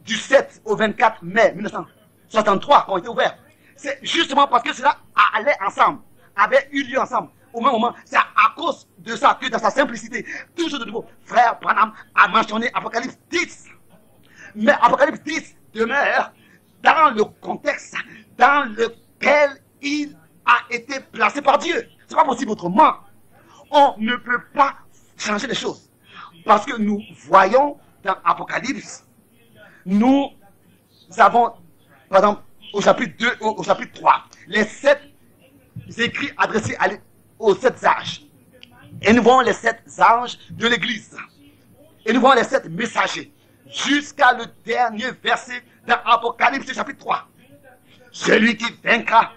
du 7 au 24 mai 1963, qui ont été ouverts. C'est justement parce que cela allait ensemble, avait eu lieu ensemble. Au même moment, c'est à cause de ça que dans sa simplicité, toujours de nouveau, frère Branham a mentionné Apocalypse 10. Mais Apocalypse 10 demeure dans le contexte dans lequel il a été placé par Dieu. C'est pas possible autrement. On ne peut pas changer les choses. Parce que nous voyons dans Apocalypse, nous avons, par exemple, au chapitre 2, au chapitre 3, les 7 écrits adressés aux 7 âges. Et nous voyons les 7 anges de l'église. Et nous voyons les 7 messagers. Jusqu'à le dernier verset dans Apocalypse chapitre 3. Celui qui vaincra,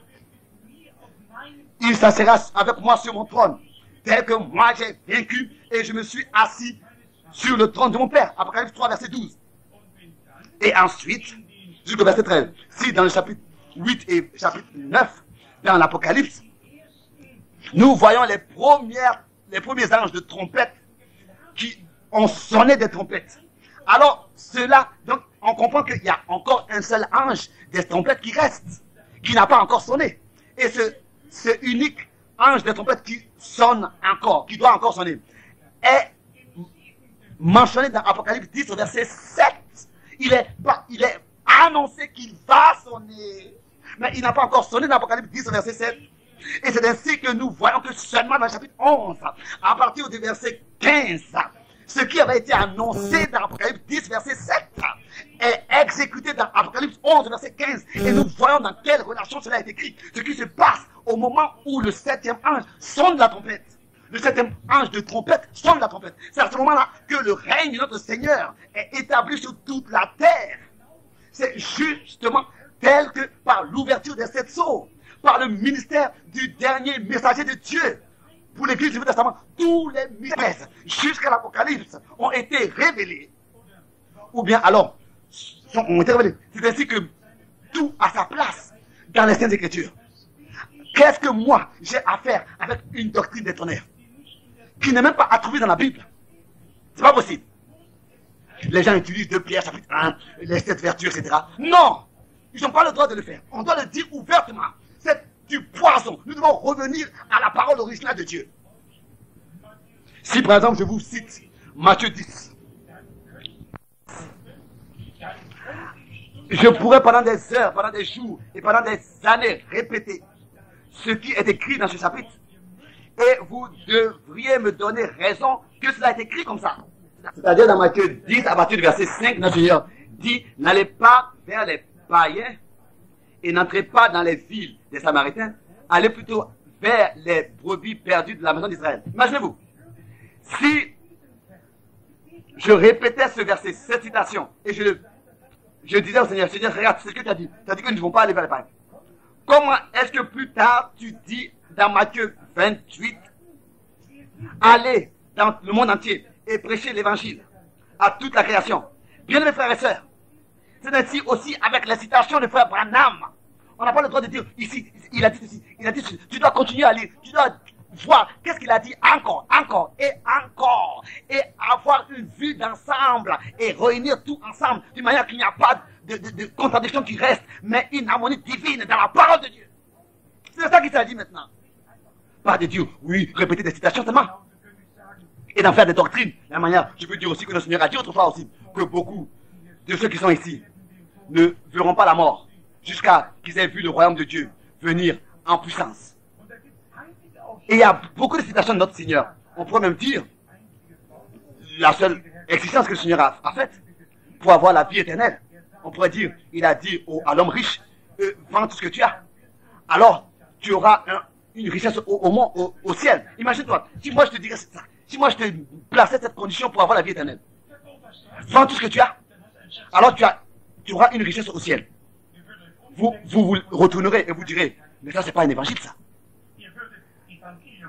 il s'assera avec moi sur mon trône, tel que moi j'ai vaincu et je me suis assis sur le trône de mon Père. Apocalypse 3, verset 12. Et ensuite, jusqu'au verset 13. Si dans le chapitre 8 et chapitre 9, dans l'Apocalypse, nous voyons les premiers anges de trompette qui ont sonné des trompettes. Alors, cela, donc, on comprend qu'il y a encore un seul ange des trompettes qui reste, qui n'a pas encore sonné. Et ce unique ange des trompettes qui sonne encore, qui doit encore sonner, est mentionné dans Apocalypse 10 au verset 7. Il est annoncé qu'il va sonner, mais il n'a pas encore sonné dans Apocalypse 10 au verset 7. Et c'est ainsi que nous voyons que seulement dans le chapitre 11, à partir du verset 15, ce qui avait été annoncé dans Apocalypse 10, verset 7, est exécuté dans Apocalypse 11, verset 15. Et nous voyons dans quelle relation cela est écrit. Ce qui se passe au moment où le 7e ange sonne la trompette. Le 7e ange de trompette sonne la trompette. C'est à ce moment-là que le règne de notre Seigneur est établi sur toute la terre. C'est justement tel que par l'ouverture des 7 sceaux, par le ministère du dernier messager de Dieu. Pour l'Église du Nouveau Testament, tous les mystères jusqu'à l'Apocalypse ont été révélés. Ou bien alors, ont été révélés. C'est ainsi que tout a sa place dans les Saintes Écritures. Qu'est-ce que moi j'ai à faire avec une doctrine des tonnerres qui n'est même pas à trouver dans la Bible? C'est pas possible. Les gens utilisent 2 Pierre chapitre 1, les 7 vertus, etc. Non! Ils n'ont pas le droit de le faire. On doit le dire ouvertement. C'est du poison. Nous devons revenir à la parole originale de Dieu. Si par exemple je vous cite Matthieu 10, je pourrais pendant des heures, pendant des jours et pendant des années répéter ce qui est écrit dans ce chapitre. Et vous devriez me donner raison que cela est écrit comme ça. C'est-à-dire dans Matthieu 10, à partir du verset 5, notre Seigneur dit, n'allez pas vers les païens et n'entrez pas dans les villes des Samaritains, allez plutôt vers les brebis perdues de la maison d'Israël. Imaginez-vous, si je répétais ce verset, cette citation, et je disais au Seigneur, Seigneur, regarde ce que tu as dit. Tu as dit que nous ne devons pas aller vers les païens. Comment est-ce que plus tard tu dis dans Matthieu 28, allez dans le monde entier et prêcher l'évangile à toute la création. Bien mes frères et sœurs, c'est ainsi aussi avec la citation de frère Branham. On n'a pas le droit de dire ici, il a dit ceci, il a dit ceci. Tu dois continuer à lire, tu dois voir qu'est-ce qu'il a dit encore, et avoir une vue d'ensemble et réunir tout ensemble d'une manière qu'il n'y a pas de contradiction qui reste, mais une harmonie divine dans la parole de Dieu. C'est ça qu'il s'agit maintenant. Pas de dire, oui, répéter des citations seulement. Et d'en faire des doctrines. De la manière, je peux dire aussi que le Seigneur a dit autrefois aussi, que beaucoup de ceux qui sont ici ne verront pas la mort jusqu'à qu'ils aient vu le royaume de Dieu venir en puissance. Et il y a beaucoup de citations de notre Seigneur. On pourrait même dire la seule existence que le Seigneur a faite pour avoir la vie éternelle. On pourrait dire, il a dit à l'homme riche, vends tout ce que tu as. Alors, tu auras une richesse au ciel. Imagine-toi, si moi je te dirais ça, si moi je te plaçais cette condition pour avoir la vie éternelle, vends tout ce que tu as, alors tu auras une richesse au ciel. Vous retournerez et vous direz, mais ça c'est pas un évangile ça.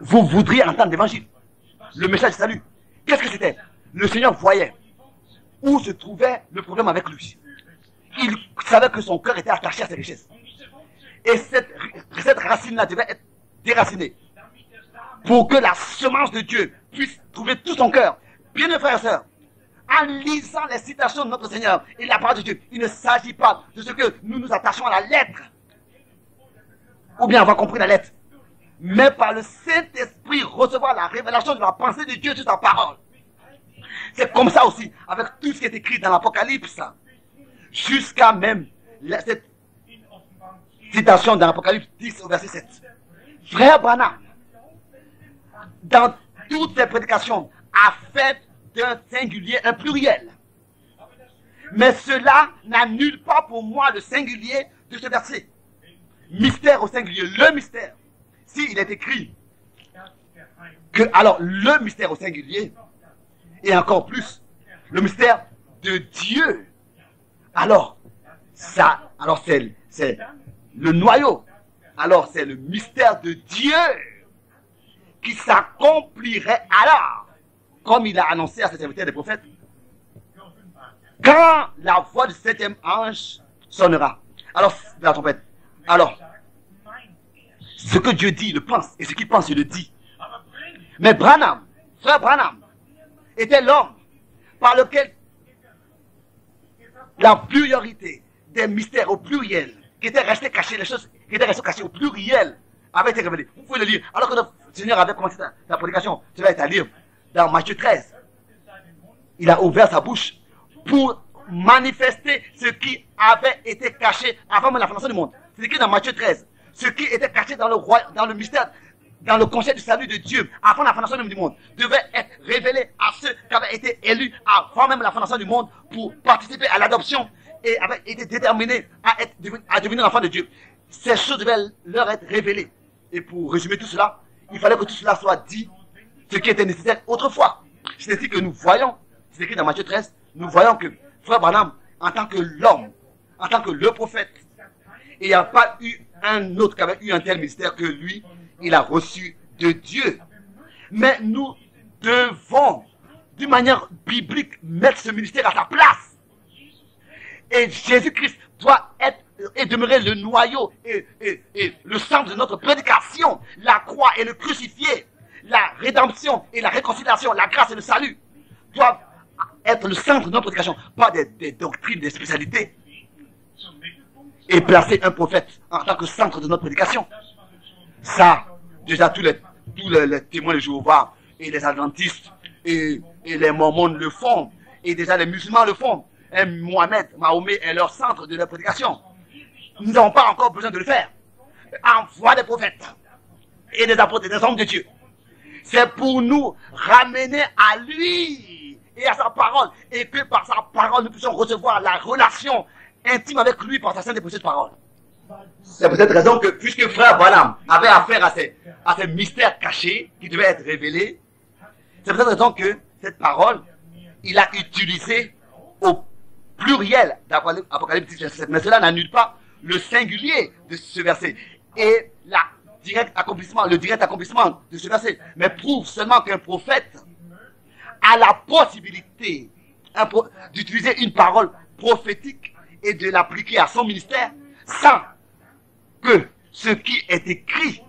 Vous voudriez entendre l'évangile, le message de salut. Qu'est-ce que c'était? Le Seigneur voyait où se trouvait le problème avec lui. Il savait que son cœur était attaché à ses richesses. Et cette racine-là devait être déracinée pour que la semence de Dieu puisse trouver tout son cœur. Bien mes frères et sœurs, en lisant les citations de notre Seigneur et la parole de Dieu, il ne s'agit pas de ce que nous nous attachons à la lettre, ou bien avoir compris la lettre, mais par le Saint-Esprit recevoir la révélation de la pensée de Dieu sur sa parole. C'est comme ça aussi, avec tout ce qui est écrit dans l'Apocalypse, jusqu'à même cette citation dans l'Apocalypse 10 au verset 7. Frère Branham, dans toutes ses prédications, a fait d'un singulier un pluriel. Mais cela n'annule pas pour moi le singulier de ce verset. Mystère au singulier, le mystère. S'il est écrit que, alors, le mystère au singulier, et encore plus, le mystère de Dieu, alors, c'est le noyau. Alors, c'est le mystère de Dieu qui s'accomplirait alors, comme il a annoncé à ses serviteurs des prophètes, quand la voix du 7e ange sonnera. Alors, la trompette. Alors, ce que Dieu dit, il le pense, et ce qu'il pense, il le dit. Mais Branham, frère Branham, était l'homme par lequel la pluralité des mystères au pluriel, qui étaient restés cachés, les choses qui étaient restées cachées au pluriel, avaient été révélées. Vous pouvez le lire. Alors que notre Seigneur avait commencé sa prédication, cela est à lire dans Matthieu 13. Il a ouvert sa bouche pour manifester ce qui avait été caché avant même la fondation du monde. C'est écrit dans Matthieu 13. Ce qui était caché dans le mystère, dans le conseil du salut de Dieu, avant la fondation du monde, devait être révélé à ceux qui avaient été élus avant même la fondation du monde pour participer à l'adoption et avaient été déterminés à devenir enfants de Dieu. Ces choses devaient leur être révélées. Et pour résumer tout cela, il fallait que tout cela soit dit, ce qui était nécessaire autrefois. C'est ainsi que nous voyons, c'est écrit dans Matthieu 13, nous voyons que frère Branham, en tant que l'homme, en tant que le prophète, il n'y a pas eu un autre qui avait eu un tel mystère que lui, il a reçu de Dieu. Mais nous devons, d'une manière biblique, mettre ce ministère à sa place. Et Jésus-Christ doit être et demeurer le noyau et le centre de notre prédication. La croix et le crucifié, la rédemption et la réconciliation, la grâce et le salut doivent être le centre de notre prédication, pas des doctrines, des spécialités. Et placer un prophète en tant que centre de notre prédication. Ça, déjà tous les témoins de Jéhovah et les adventistes et les mormons le font. Et déjà les musulmans le font. Et Mohamed, Mahomet est leur centre de leur prédication. Nous n'avons pas encore besoin de le faire. Envoie des prophètes et des apôtres et des hommes de Dieu. C'est pour nous ramener à lui et à sa parole. Et que par sa parole, nous puissions recevoir la relation intime avec lui par sa sainte et précieuse parole. C'est pour cette raison que, puisque frère Branham avait affaire à ces mystères cachés qui devaient être révélés, c'est pour cette raison que cette parole, il a utilisé au pluriel d'Apocalypse 17. Mais cela n'annule pas le singulier de ce verset et le direct accomplissement de ce verset, mais prouve seulement qu'un prophète a la possibilité d'utiliser une parole prophétique et de l'appliquer à son ministère sans que ce qui est écrit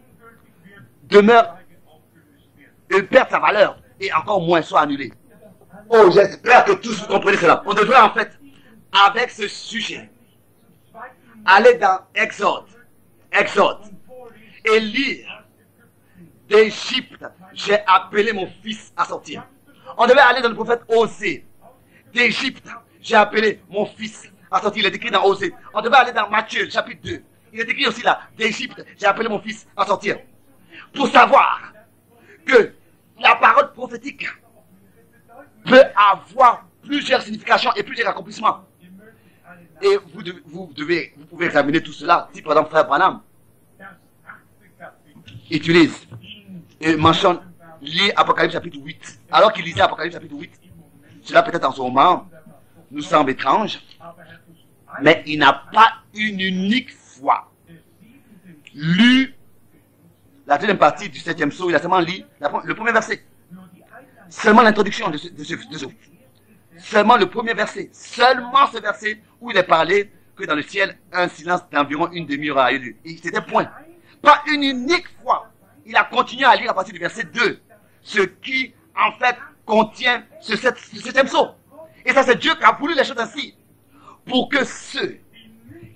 demeure et perde sa valeur et encore moins soit annulé. Oh, j'espère que tous vous comprenez cela. On devrait en fait, avec ce sujet, aller dans Exode et lire d'Égypte, j'ai appelé mon fils à sortir. On devait aller dans le prophète Osée. D'Égypte, j'ai appelé mon fils à sortir. Il est écrit dans Osée. On devait aller dans Matthieu, chapitre 2. Il est écrit aussi là, d'Égypte, j'ai appelé mon fils à sortir. Pour savoir que la parole prophétique peut avoir plusieurs significations et plusieurs accomplissements. Et vous pouvez examiner tout cela. Si par exemple frère Branham utilise et mentionne, lit Apocalypse chapitre 8. Alors qu'il lisait Apocalypse chapitre 8, cela peut-être en ce moment nous semble étrange, mais il n'a pas une unique fois lu la deuxième partie du 7e psaume. Il a seulement lu le premier verset. Seulement l'introduction de ce seulement le premier verset. Seulement ce verset où il est parlé que dans le ciel, un silence d'environ une demi-heure a eu lieu. Et c'était point. Pas une unique fois. Il a continué à lire à partir du verset 2. Ce qui, en fait, contient ce 7e psaume. Et ça, c'est Dieu qui a voulu les choses ainsi. Pour que ceux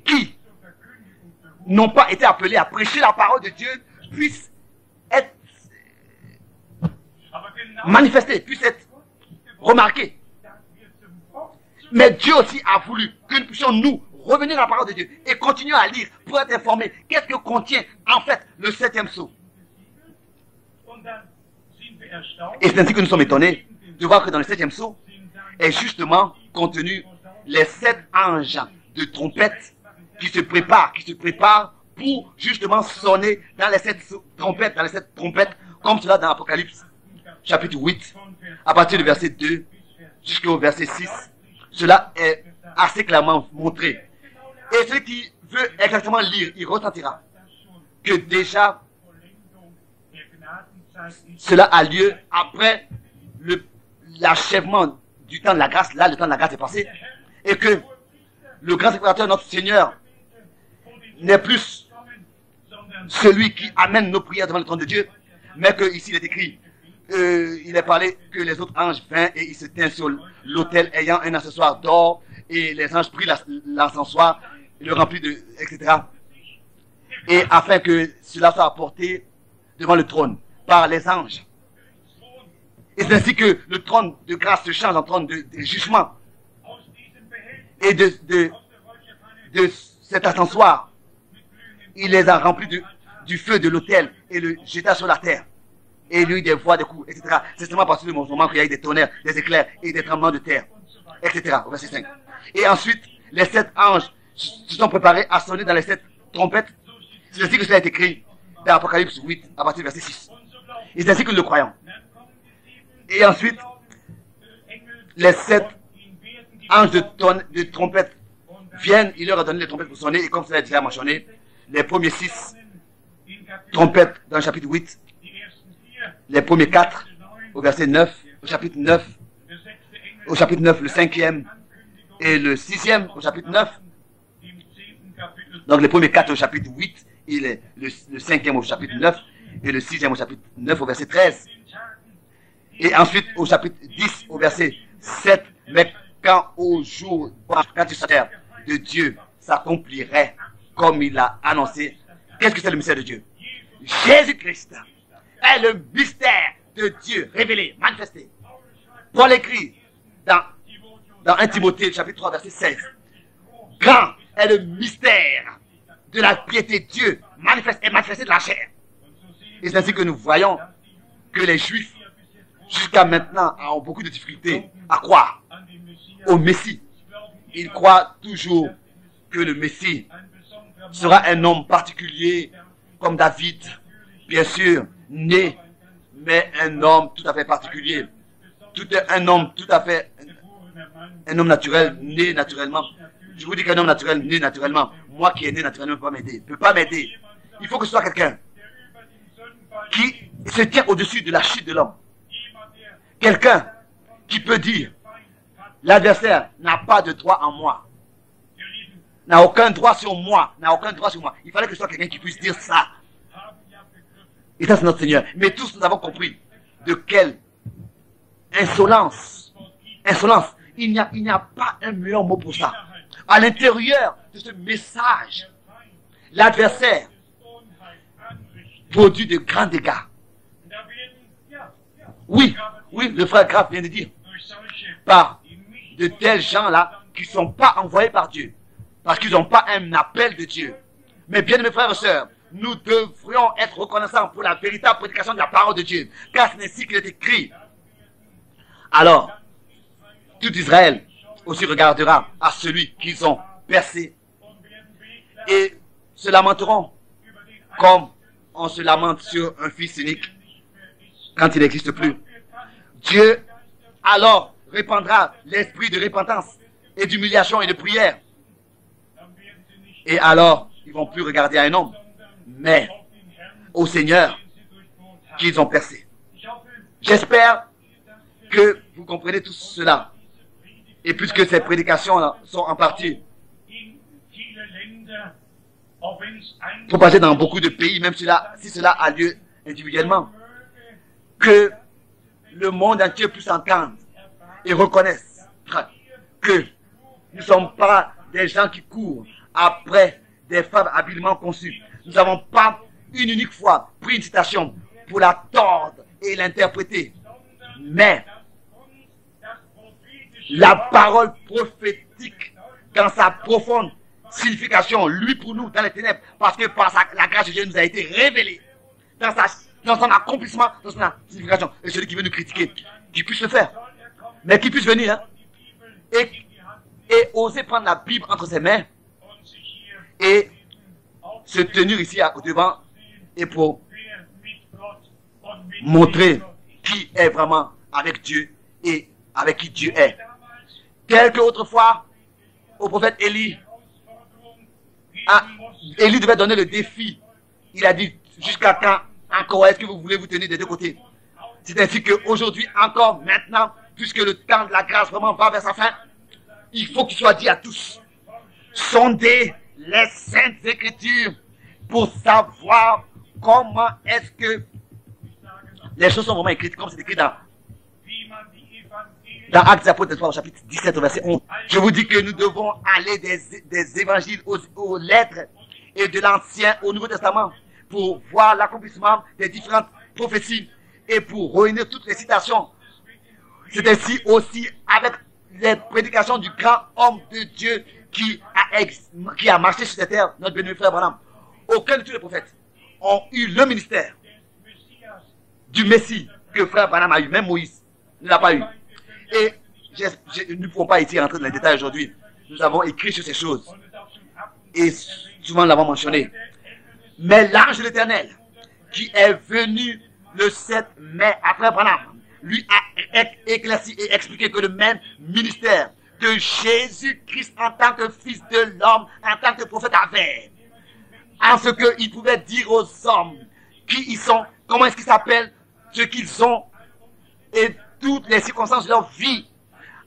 qui n'ont pas été appelés à prêcher la parole de Dieu puissent être manifestés, puissent être remarqués. Mais Dieu aussi a voulu que nous puissions nous revenir à la parole de Dieu et continuer à lire pour être informés qu'est-ce que contient en fait le 7e psaume. Et c'est ainsi que nous sommes étonnés de voir que dans le 7e psaume est justement contenu les 7 anges de trompette qui se préparent pour justement sonner dans les 7 trompettes, comme cela dans Apocalypse chapitre 8, à partir du verset 2 jusqu'au verset 6. Cela est assez clairement montré. Et celui qui veut exactement lire, il ressentira que déjà cela a lieu après l'achèvement du temps de la grâce. Là, le temps de la grâce est passé. Et que le grand sacrificateur, notre Seigneur, n'est plus celui qui amène nos prières devant le trône de Dieu, mais que ici il est écrit, il est parlé que les autres anges vinrent et ils se tinrent sur l'autel ayant un accessoire d'or, et les anges prirent l'encensoir, le remplirent de, etc. Et afin que cela soit apporté devant le trône par les anges. Et c'est ainsi que le trône de grâce se change en trône de jugement. Et de cet ascensoir, il les a remplis du feu de l'autel et le jeta sur la terre. Et lui des voix, des coups, etc. C'est seulement à partir du moment qu'il y a eu des tonnerres, des éclairs et des tremblements de terre, etc. Au verset 5. Et ensuite, les 7 anges se sont préparés à sonner dans les 7 trompettes. C'est ainsi que cela est écrit dans Apocalypse 8, à partir du verset 6. Et c'est ainsi que nous le croyons. Et ensuite, les 7 anges de trompette viennent, il leur a donné les trompettes pour sonner, et comme cela est déjà mentionné, les premiers 6 trompettes dans le chapitre 8, les premiers 4 au verset 9, au chapitre 9, le 5e et le 6e au chapitre 9. Donc les premiers 4 au chapitre 8 et le 5e au chapitre 9 et le 6e au chapitre 9 au verset 13. Et ensuite au chapitre 10 au verset 7, mais quand au jour, quand il s'agit de Dieu s'accomplirait comme il l'a annoncé. Qu'est-ce que c'est le mystère de Dieu? Jésus-Christ est le mystère de Dieu révélé, manifesté. Paul écrit dans 1 Timothée chapitre 3 verset 16. Grand est le mystère de la piété de Dieu manifesté de la chair. Et c'est ainsi que nous voyons que les Juifs jusqu'à maintenant ont beaucoup de difficultés à croire au Messie. Ils croient toujours que le Messie sera un homme particulier comme David, bien sûr, né, mais un homme tout à fait particulier. Un homme tout à fait, un homme naturel, né naturellement. Je vous dis qu'un homme naturel, né naturellement, moi qui est né naturellement, ne peut pas m'aider. Il faut que ce soit quelqu'un qui se tient au-dessus de la chute de l'homme. Quelqu'un qui peut dire, l'adversaire n'a pas de droit en moi, n'a aucun droit sur moi, n'a aucun droit sur moi. Il fallait que ce soit quelqu'un qui puisse dire ça. Et ça, c'est notre Seigneur. Mais tous, nous avons compris de quelle insolence. Insolence. Il n'y a pas un meilleur mot pour ça. À l'intérieur de ce message, l'adversaire produit de grands dégâts. Oui, le frère Graf vient de dire. Par de tels gens-là qui ne sont pas envoyés par Dieu. Parce qu'ils n'ont pas un appel de Dieu. Mais bien, mes frères et sœurs, nous devrions être reconnaissants pour la véritable prédication de la parole de Dieu. Car c'est ainsi qu'il est écrit. Alors, tout Israël aussi regardera à celui qu'ils ont percé et se lamenteront comme on se lamente sur un fils unique quand il n'existe plus. Dieu alors répandra l'esprit de repentance et d'humiliation et de prière. Et alors, ils ne vont plus regarder à un homme, mais au Seigneur qu'ils ont percé. J'espère que vous comprenez tout cela. Et puisque ces prédications sont en partie propagées dans beaucoup de pays, même si cela a lieu individuellement, que le monde entier puisse entendre et reconnaisse que nous ne sommes pas des gens qui courent après des femmes habilement conçues. Nous n'avons pas une unique fois pris une citation pour la tordre et l'interpréter. Mais la parole prophétique, dans sa profonde signification, lui pour nous, dans les ténèbres, parce que par la grâce de Dieu nous a été révélée, dans son accomplissement, dans son signification. Et celui qui veut nous critiquer, qu'il puisse le faire. Mais qu'il puisse venir et oser prendre la Bible entre ses mains et se tenir ici au devant et pour montrer qui est vraiment avec Dieu et avec qui Dieu est. Tel que autrefois, au prophète Élie, Élie devait donner le défi. Il a dit, jusqu'à quand encore est-ce que vous voulez vous tenir des deux côtés? C'est ainsi qu'aujourd'hui, encore maintenant, puisque le temps de la grâce vraiment va vers sa fin, il faut qu'il soit dit à tous, sondez les saintes écritures pour savoir comment est-ce que les choses sont vraiment écrites, comme c'est écrit dans Actes des Apôtres, au chapitre 17, au verset 11. Je vous dis que nous devons aller des évangiles aux lettres et de l'Ancien au Nouveau Testament pour voir l'accomplissement des différentes prophéties et pour réunir toutes les citations. C'est ainsi aussi avec les prédications du grand homme de Dieu qui a marché sur cette terre, notre béni frère Branham. Aucun de tous les prophètes ont eu le ministère du Messie que frère Branham a eu, même Moïse ne l'a pas eu. Et nous ne pouvons pas ici rentrer dans les détails aujourd'hui. Nous avons écrit sur ces choses. Et souvent nous l'avons mentionné. Mais l'ange de l'Éternel, qui est venu le 7 mai après Branham, lui a éclairci et expliqué que le même ministère de Jésus-Christ en tant que fils de l'homme, en tant que prophète avait, en ce qu'il pouvait dire aux hommes qui ils sont, comment est-ce qu'ils s'appellent, ce qu'ils ont, et toutes les circonstances de leur vie,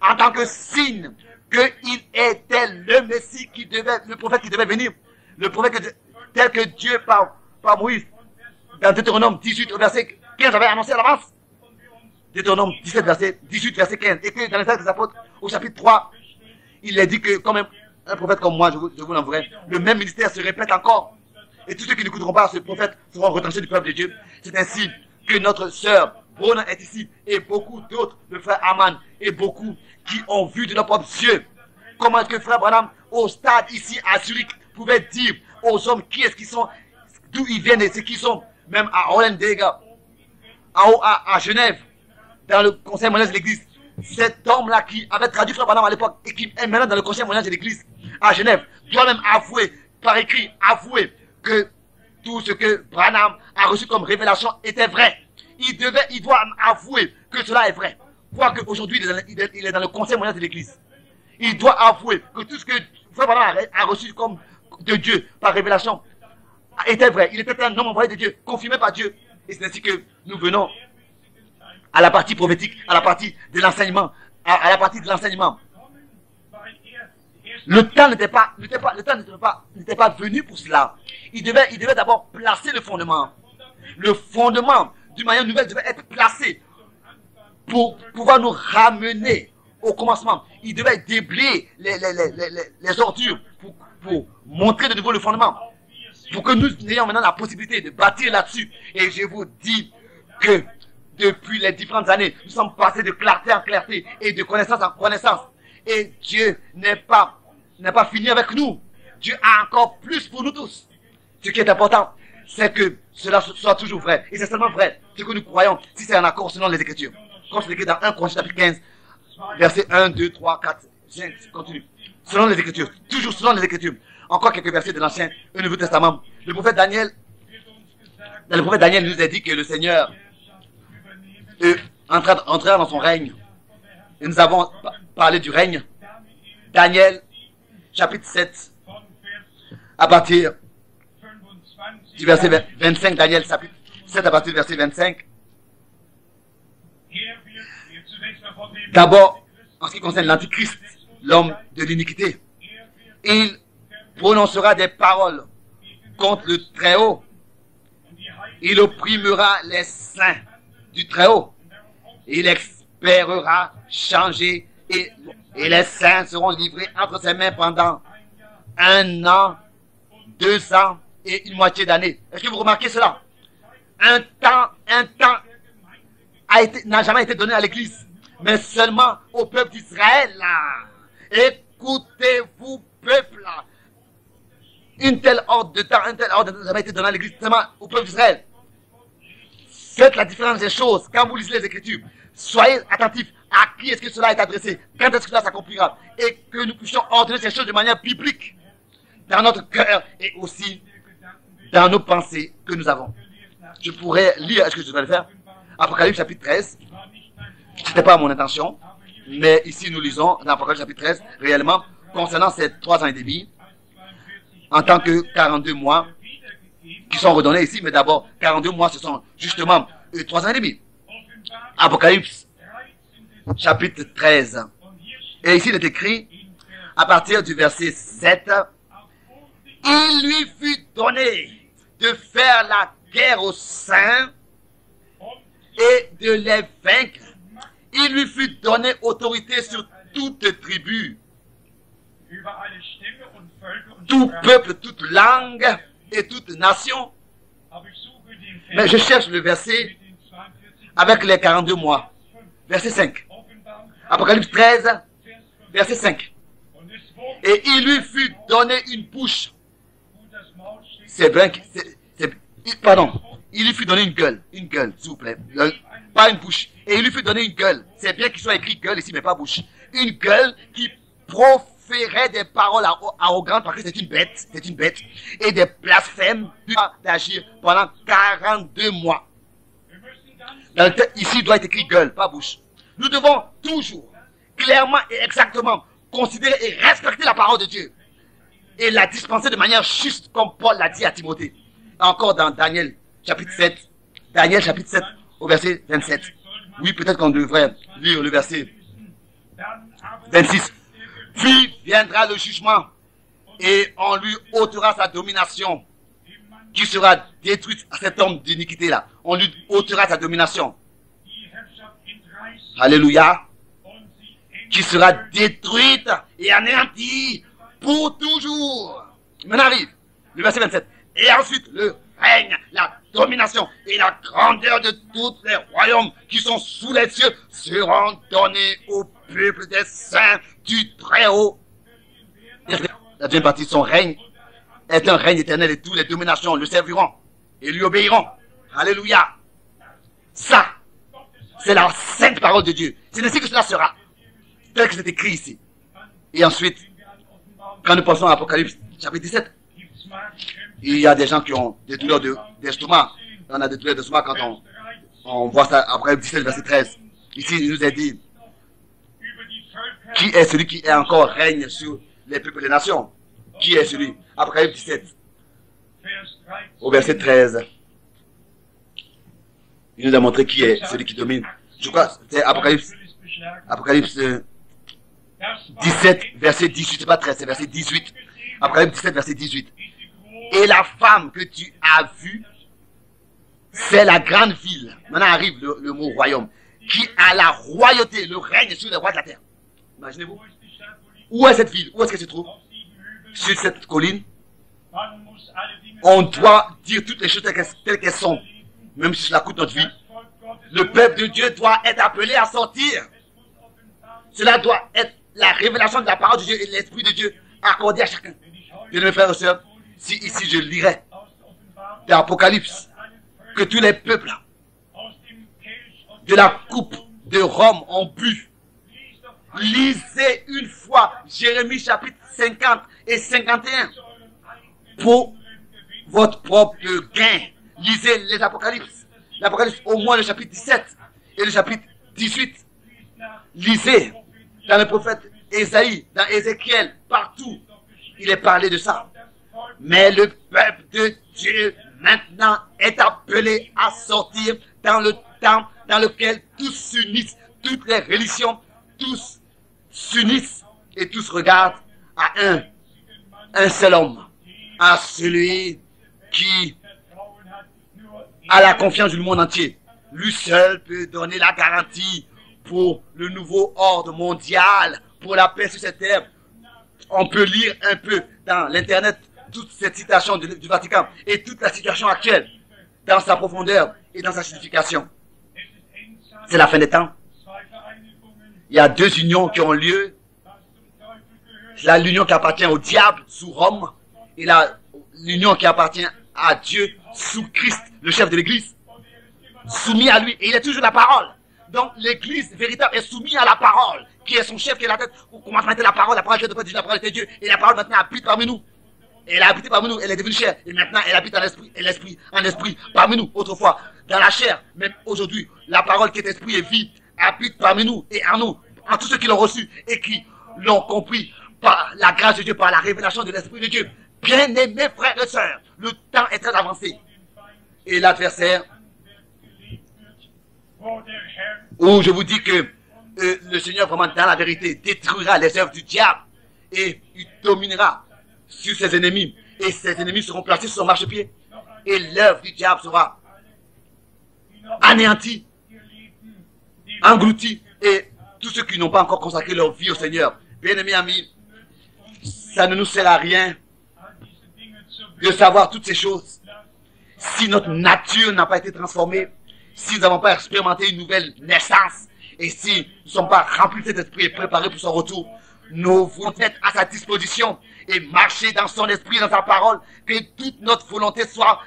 en tant que signe qu'il était le Messie qui devait, le prophète qui devait venir, le prophète tel que Dieu par Moïse, dans Deutéronome 18 au verset 15 avait annoncé à l'avance. Deutéronome 17 verset 18 verset 15. Et que dans les Actes des Apôtres au chapitre 3, il est dit que comme un prophète comme moi, je vous l'enverrai, le même ministère se répète encore. Et tous ceux qui n'écouteront pas ce prophète seront retranchés du peuple de Dieu. C'est ainsi que notre sœur Brona est ici, et beaucoup d'autres, le frère Aman, et beaucoup qui ont vu de leurs propres yeux comment est-ce que frère Branham, au stade ici à Zurich, pouvait dire aux hommes qui est-ce qu'ils sont, d'où ils viennent et ce qu'ils sont, même à Hollenberger, à Genève, dans le conseil mondial de l'église. Cet homme-là qui avait traduit frère Branham à l'époque et qui est maintenant dans le conseil mondial de l'église à Genève, doit même avouer par écrit avouer que tout ce que Branham a reçu comme révélation était vrai. Il doit avouer que cela est vrai. Quoique aujourd'hui il est dans le conseil mondial de l'Église. Il doit avouer que tout ce que Frère Branham a reçu comme de Dieu par révélation était vrai. Il était un homme envoyé de Dieu, confirmé par Dieu. Et c'est ainsi que nous venons à la partie prophétique, à la partie de l'enseignement, à la partie de l'enseignement. Le temps n'était pas venu pour cela. Il devait d'abord placer le fondement. Le fondement d'une manière nouvelle devait être placé pour pouvoir nous ramener au commencement. Il devait déblayer les ordures pour montrer de nouveau le fondement. Pour que nous ayons maintenant la possibilité de bâtir là-dessus. Et je vous dis que depuis les différentes années, nous sommes passés de clarté en clarté et de connaissance en connaissance. Et Dieu n'est pas fini avec nous. Dieu a encore plus pour nous tous. Ce qui est important, c'est que cela soit toujours vrai. Et c'est seulement vrai ce que nous croyons si c'est en accord selon les Écritures. Comme c'est écrit dans 1 Corinthiens chapitre 15, versets 1, 2, 3, 4, 5, continue. Selon les Écritures, toujours selon les Écritures. Encore quelques versets de l'Ancien et du Nouveau Testament. Le prophète Daniel nous a dit que le Seigneur entrera dans son règne. Et nous avons parlé du règne. Daniel, chapitre 7, à partir du verset 25, Daniel, chapitre 7, à partir du verset 25. D'abord, en ce qui concerne l'Antichrist, l'homme de l'iniquité, il prononcera des paroles contre le Très-Haut. Il opprimera les saints du Très-Haut. Il espérera changer et les saints seront livrés entre ses mains pendant 1 an, 2 ans et une moitié d'année. Est-ce que vous remarquez cela? Un temps n'a jamais été donné à l'Église, mais seulement au peuple d'Israël. Écoutez-vous, peuple. Une telle ordre de temps, n'a jamais été donné à l'Église, seulement au peuple d'Israël. Faites la différence des choses quand vous lisez les Écritures. Soyez attentifs à qui est-ce que cela est adressé, quand est-ce que cela s'accomplira, et que nous puissions ordonner ces choses de manière biblique dans notre cœur et aussi dans nos pensées que nous avons. Je pourrais lire, est-ce que je vais le faire? Apocalypse chapitre 13. Ce n'était pas mon intention, mais ici nous lisons dans Apocalypse chapitre 13, réellement, concernant ces 3 ans et demi, en tant que 42 mois qui sont redonnés ici, mais d'abord, 42 mois, ce sont justement 3 ans et demi. Apocalypse chapitre 13. Et ici, il est écrit, à partir du verset 7, « Il lui fut donné de faire la guerre aux saints et de les vaincre. Il lui fut donné autorité sur toute tribu, tout peuple, toute langue et toute nation. » Mais je cherche le verset avec les 42 mois. Verset 5. Apocalypse 13, verset 5. Et il lui fut donné une bouche. C'est bien, pardon. Il lui fut donné une gueule, s'il vous plaît. Pas une bouche. Et il lui fut donné une gueule. C'est bien qu'il soit écrit gueule ici, mais pas bouche. Une gueule qui proférait des paroles arrogantes parce que c'est une bête. Et des blasphèmes d'agir pendant 42 mois. Ici, il doit être écrit gueule, pas bouche. Nous devons toujours, clairement et exactement, considérer et respecter la parole de Dieu. Et la dispenser de manière juste, comme Paul l'a dit à Timothée. Encore dans Daniel, chapitre 7. Daniel, chapitre 7, au verset 27. Oui, peut-être qu'on devrait lire le verset 26. Puis viendra le jugement, et on lui ôtera sa domination, qui sera détruite à cet homme d'iniquité là. On lui ôtera sa domination. Alléluia. Qui sera détruite et anéantie pour toujours. Maintenant arrive le verset 27. Et ensuite le règne, la domination et la grandeur de tous les royaumes qui sont sous les cieux seront donnés au peuple des saints du Très-Haut. La deuxième partie, son règne est un règne éternel et toutes les dominations le serviront et lui obéiront. Alléluia. Ça, c'est la sainte parole de Dieu. C'est ainsi que cela sera. Tel que c'est écrit ici. Et ensuite, quand nous pensons à Apocalypse chapitre 17, Il y a des gens qui ont des douleurs d'estomac. On a des douleurs d'estomac quand on voit ça après 17, verset 13. Ici, il nous est dit, qui est celui qui est encore règne sur les peuples des nations? Qui est celui? Apocalypse 17, au verset 13. Il nous a montré qui est celui qui domine. Je crois que c'est Apocalypse 17, verset 18. C'est pas 13, c'est verset 18. Apocalypse 17, verset 18. Et la femme que tu as vue, c'est la grande ville. Maintenant arrive le mot royaume. Qui a la royauté, le règne sur les rois de la terre. Imaginez-vous. Où est cette ville? Où est-ce qu'elle se trouve? Sur cette colline. On doit dire toutes les choses telles qu'elles sont. Même si cela coûte notre vie. Le peuple de Dieu doit être appelé à sortir. Cela doit être la révélation de la parole de Dieu et de l'Esprit de Dieu accordée à chacun. Bien mes frères et sœurs, si ici je lirais dans l'Apocalypse que tous les peuples de la coupe de Rome ont bu, lisez une fois Jérémie chapitre 50 et 51 pour votre propre gain. Lisez les Apocalypses. L'Apocalypse, au moins le chapitre 17 et le chapitre 18. Lisez dans le prophète Ésaïe, dans Ézéchiel, partout. Il est parlé de ça. Mais le peuple de Dieu maintenant est appelé à sortir dans le temps dans lequel tous s'unissent, toutes les religions, tous s'unissent et tous regardent à un seul homme, à celui qui a la confiance du monde entier. Lui seul peut donner la garantie pour le nouveau ordre mondial, pour la paix sur cette terre. On peut lire un peu dans l'internet toute cette citation du Vatican et toute la situation actuelle dans sa profondeur et dans sa signification. C'est la fin des temps. Il y a deux unions qui ont lieu. L'union qui appartient au diable sous Rome et l'union qui appartient à Dieu sous Christ, le chef de l'église, soumis à lui. Et il est toujours la parole. Donc l'église véritable est soumise à la parole, qui est son chef, qui est la tête. On commence à mettre la parole était Dieu, la parole était Dieu. Et la parole maintenant habite parmi nous. Elle a habité parmi nous, elle est devenue chair. Et maintenant, elle habite en esprit, et l'esprit en esprit parmi nous. Autrefois, dans la chair, même aujourd'hui, la parole qui est esprit et vie habite parmi nous et en nous, en tous ceux qui l'ont reçu et qui l'ont compris par la grâce de Dieu, par la révélation de l'esprit de Dieu. Bien-aimés frères et sœurs, le temps est très avancé. Et l'adversaire, où je vous dis que le Seigneur, vraiment, dans la vérité, détruira les œuvres du diable et il dominera sur ses ennemis. Et ses ennemis seront placés sur son marchepied. Et l'œuvre du diable sera anéantie, engloutie. Et tous ceux qui n'ont pas encore consacré leur vie au Seigneur, bien-aimés amis, ça ne nous sert à rien de savoir toutes ces choses si notre nature n'a pas été transformée, si nous n'avons pas expérimenté une nouvelle naissance et si nous ne sommes pas remplis de cet esprit et préparés pour son retour. Nous voulons être à sa disposition et marcher dans son esprit, dans sa parole, que toute notre volonté soit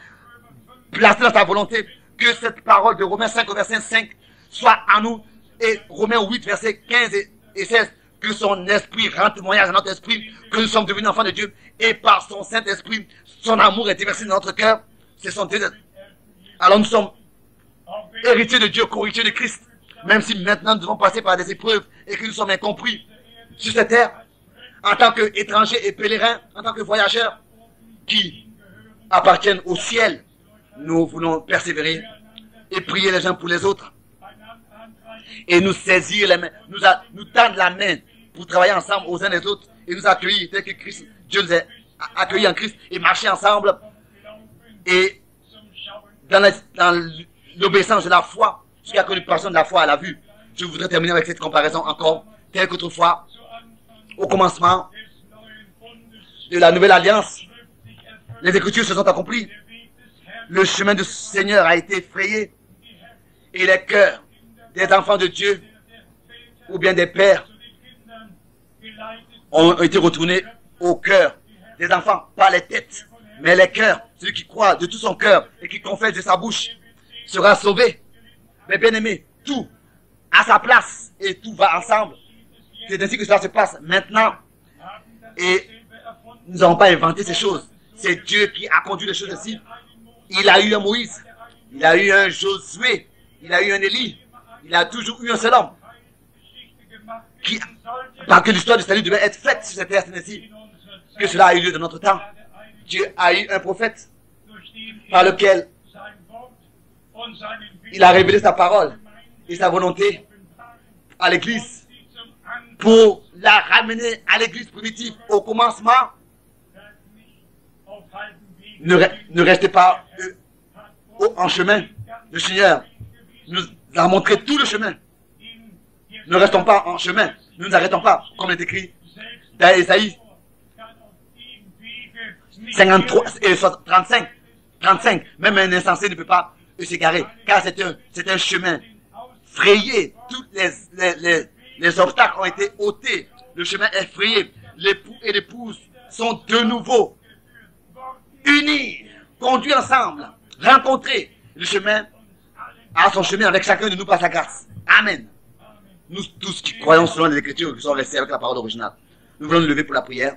placée dans sa volonté, que cette parole de Romains 5 au verset 5 soit en nous, et Romains 8 verset 15 et 16, que son esprit rend témoignage à notre esprit, que nous sommes devenus enfants de Dieu, et par son Saint-Esprit, son amour est déversé dans notre cœur. C'est son Dieu. Alors nous sommes héritiers de Dieu, co-héritiers de Christ, même si maintenant nous devons passer par des épreuves et que nous sommes incompris sur cette terre, en tant qu'étrangers et pèlerins, en tant que voyageurs qui appartiennent au ciel. Nous voulons persévérer et prier les uns pour les autres et nous saisir les mains, nous tendre la main pour travailler ensemble aux uns des autres et nous accueillir tel que Christ, Dieu nous a accueillis en Christ et marcher ensemble et dans l'obéissance de la foi. Celui qui a connu personne de la foi à la vue. Je voudrais terminer avec cette comparaison encore, telle qu'autrefois, au commencement de la nouvelle alliance, les Écritures se sont accomplies. Le chemin du Seigneur a été frayé et les cœurs des enfants de Dieu ou bien des pères ont été retournés au cœur des enfants, pas les têtes, mais les cœurs. Celui qui croit de tout son cœur et qui confesse de sa bouche sera sauvé. Mais bien aimé, tout à sa place et tout va ensemble. C'est ainsi que cela se passe maintenant. Et nous n'avons pas inventé ces choses. C'est Dieu qui a conduit les choses ainsi. Il a eu un Moïse, il a eu un Josué, il a eu un Élie, il a toujours eu un seul homme. Parce que l'histoire du salut devait être faite sur cette terre, c'est ainsi que cela a eu lieu dans notre temps. Dieu a eu un prophète par lequel il a révélé sa parole et sa volonté à l'église pour la ramener à l'église primitive au commencement. Ne restez pas en chemin. Le Seigneur nous a montré tout le chemin. Ne restons pas en chemin. Ne nous arrêtons pas, comme il est écrit dans Ésaïe 53 et 35. Même un insensé ne peut pas s'égarer, car c'est un chemin frayé. Tous les obstacles ont été ôtés. Le chemin est frayé. L'époux et l'épouse sont de nouveau unis, conduits ensemble, rencontrés. Le chemin a son chemin avec chacun de nous par sa grâce. Amen. Nous tous qui croyons selon les Écritures qui sont restés avec la parole originale, nous voulons nous lever pour la prière.